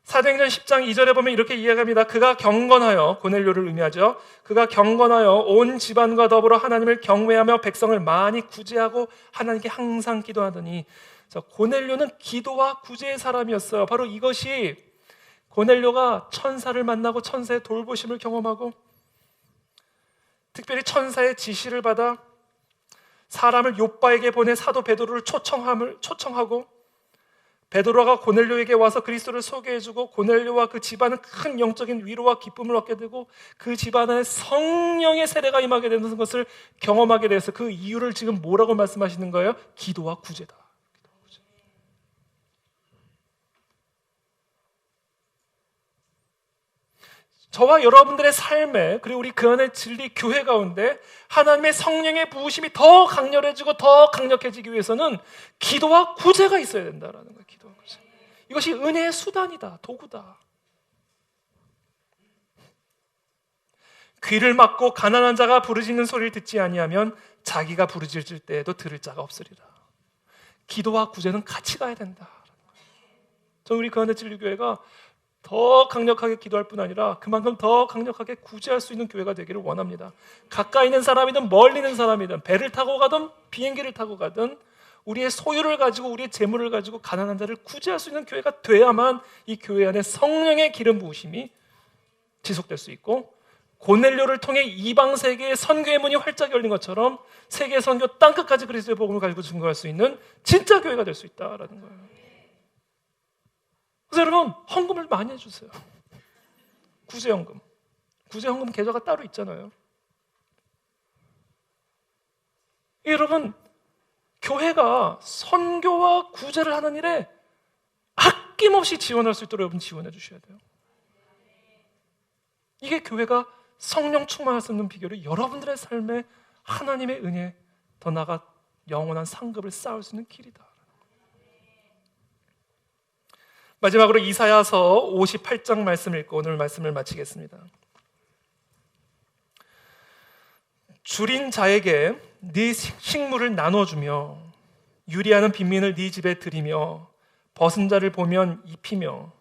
사도행전 10장 2절에 보면 이렇게 이야기합니다. 그가 경건하여, 고넬료를 의미하죠. 그가 경건하여 온 집안과 더불어 하나님을 경외하며 백성을 많이 구제하고 하나님께 항상 기도하더니, 자, 고넬료는 기도와 구제의 사람이었어요. 바로 이것이 고넬료가 천사를 만나고 천사의 돌보심을 경험하고 특별히 천사의 지시를 받아 사람을 욥바에게 보내 사도 베드로를 초청하고 베드로가 고넬료에게 와서 그리스도를 소개해주고 고넬료와 그 집안은 큰 영적인 위로와 기쁨을 얻게 되고 그 집안에 성령의 세례가 임하게 되는 것을 경험하게 돼서 그 이유를 지금 뭐라고 말씀하시는 거예요? 기도와 구제다. 저와 여러분들의 삶에, 그리고 우리 그 안에 진리 교회 가운데 하나님의 성령의 부으심이 더 강렬해지고 더 강력해지기 위해서는 기도와 구제가 있어야 된다라는 거예요. 기도와 구제. 이것이 은혜의 수단이다, 도구다. 귀를 막고 가난한 자가 부르짖는 소리를 듣지 아니하면 자기가 부르짖을 때에도 들을 자가 없으리라. 기도와 구제는 같이 가야 된다. 저는 우리 그 안에 진리 교회가 더 강력하게 기도할 뿐 아니라 그만큼 더 강력하게 구제할 수 있는 교회가 되기를 원합니다. 가까이 있는 사람이든 멀리 있는 사람이든 배를 타고 가든 비행기를 타고 가든 우리의 소유를 가지고 우리의 재물을 가지고 가난한 자를 구제할 수 있는 교회가 돼야만 이 교회 안에 성령의 기름 부으심이 지속될 수 있고 고넬료를 통해 이방 세계의 선교의 문이 활짝 열린 것처럼 세계 선교 땅끝까지 그리스도의 복음을 가지고 증거할 수 있는 진짜 교회가 될 수 있다라는 거예요. 그래서 여러분 헌금을 많이 해주세요. 구제헌금. 구제헌금 계좌가 따로 있잖아요. 여러분 교회가 선교와 구제를 하는 일에 아낌없이 지원할 수 있도록 여러분 지원해 주셔야 돼요. 이게 교회가 성령 충만할 수 있는 비결이 여러분들의 삶에 하나님의 은혜, 더 나아가 영원한 상급을 쌓을 수 있는 길이다. 마지막으로 이사야서 58장 말씀 읽고 오늘 말씀을 마치겠습니다. 줄인 자에게 네 식물을 나눠주며 유리하는 빈민을 네 집에 들이며 벗은 자를 보면 입히며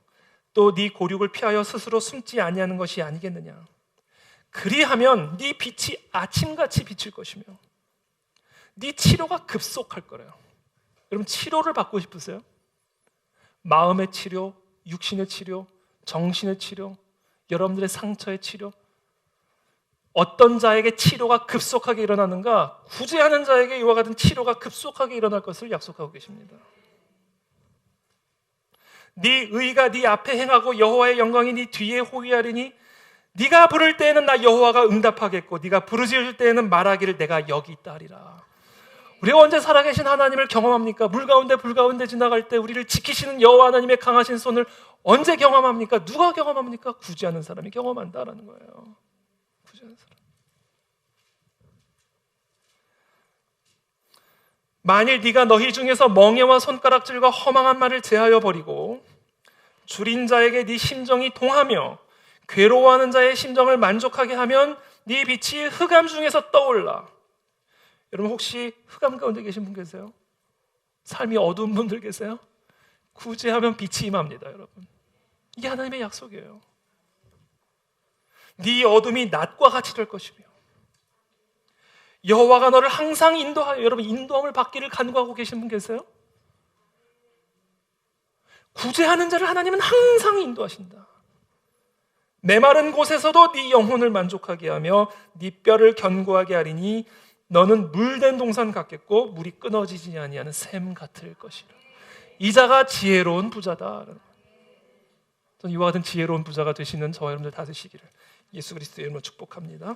또 네 고륙을 피하여 스스로 숨지 아니하는 것이 아니겠느냐. 그리하면 네 빛이 아침같이 비칠 것이며 네 치료가 급속할 거래요. 여러분 치료를 받고 싶으세요? 마음의 치료, 육신의 치료, 정신의 치료, 여러분들의 상처의 치료. 어떤 자에게 치료가 급속하게 일어나는가? 구제하는 자에게 이와 같은 치료가 급속하게 일어날 것을 약속하고 계십니다. 네 의가 네 앞에 행하고 여호와의 영광이 네 뒤에 호위하리니 네가 부를 때에는 나 여호와가 응답하겠고 네가 부르짖을 때에는 말하기를 내가 여기 있다 하리라. 우리가 언제 살아계신 하나님을 경험합니까? 물 가운데 불 가운데 지나갈 때 우리를 지키시는 여호와 하나님의 강하신 손을 언제 경험합니까? 누가 경험합니까? 구제하는 사람이 경험한다라는 거예요. 구제하는 사람. 만일 네가 너희 중에서 멍에와 손가락질과 허망한 말을 제하여 버리고 줄인 자에게 네 심정이 동하며 괴로워하는 자의 심정을 만족하게 하면 네 빛이 흑암 중에서 떠올라. 여러분 혹시 흑암 가운데 계신 분 계세요? 삶이 어두운 분들 계세요? 구제하면 빛이 임합니다, 여러분. 이게 하나님의 약속이에요. 네 어둠이 낮과 같이 될 것이며 여호와가 너를 항상 인도하여. 여러분 인도함을 받기를 간구하고 계신 분 계세요? 구제하는 자를 하나님은 항상 인도하신다. 메마른 곳에서도 네 영혼을 만족하게 하며 네 뼈를 견고하게 하리니 너는 물된 동산 같겠고 물이 끊어지지 아니하는 샘 같을 것이라. 이자가 지혜로운 부자다. 저는 이와 같은 지혜로운 부자가 되시는 저와 여러분들 다 되시기를 예수 그리스도의 이름으로 축복합니다.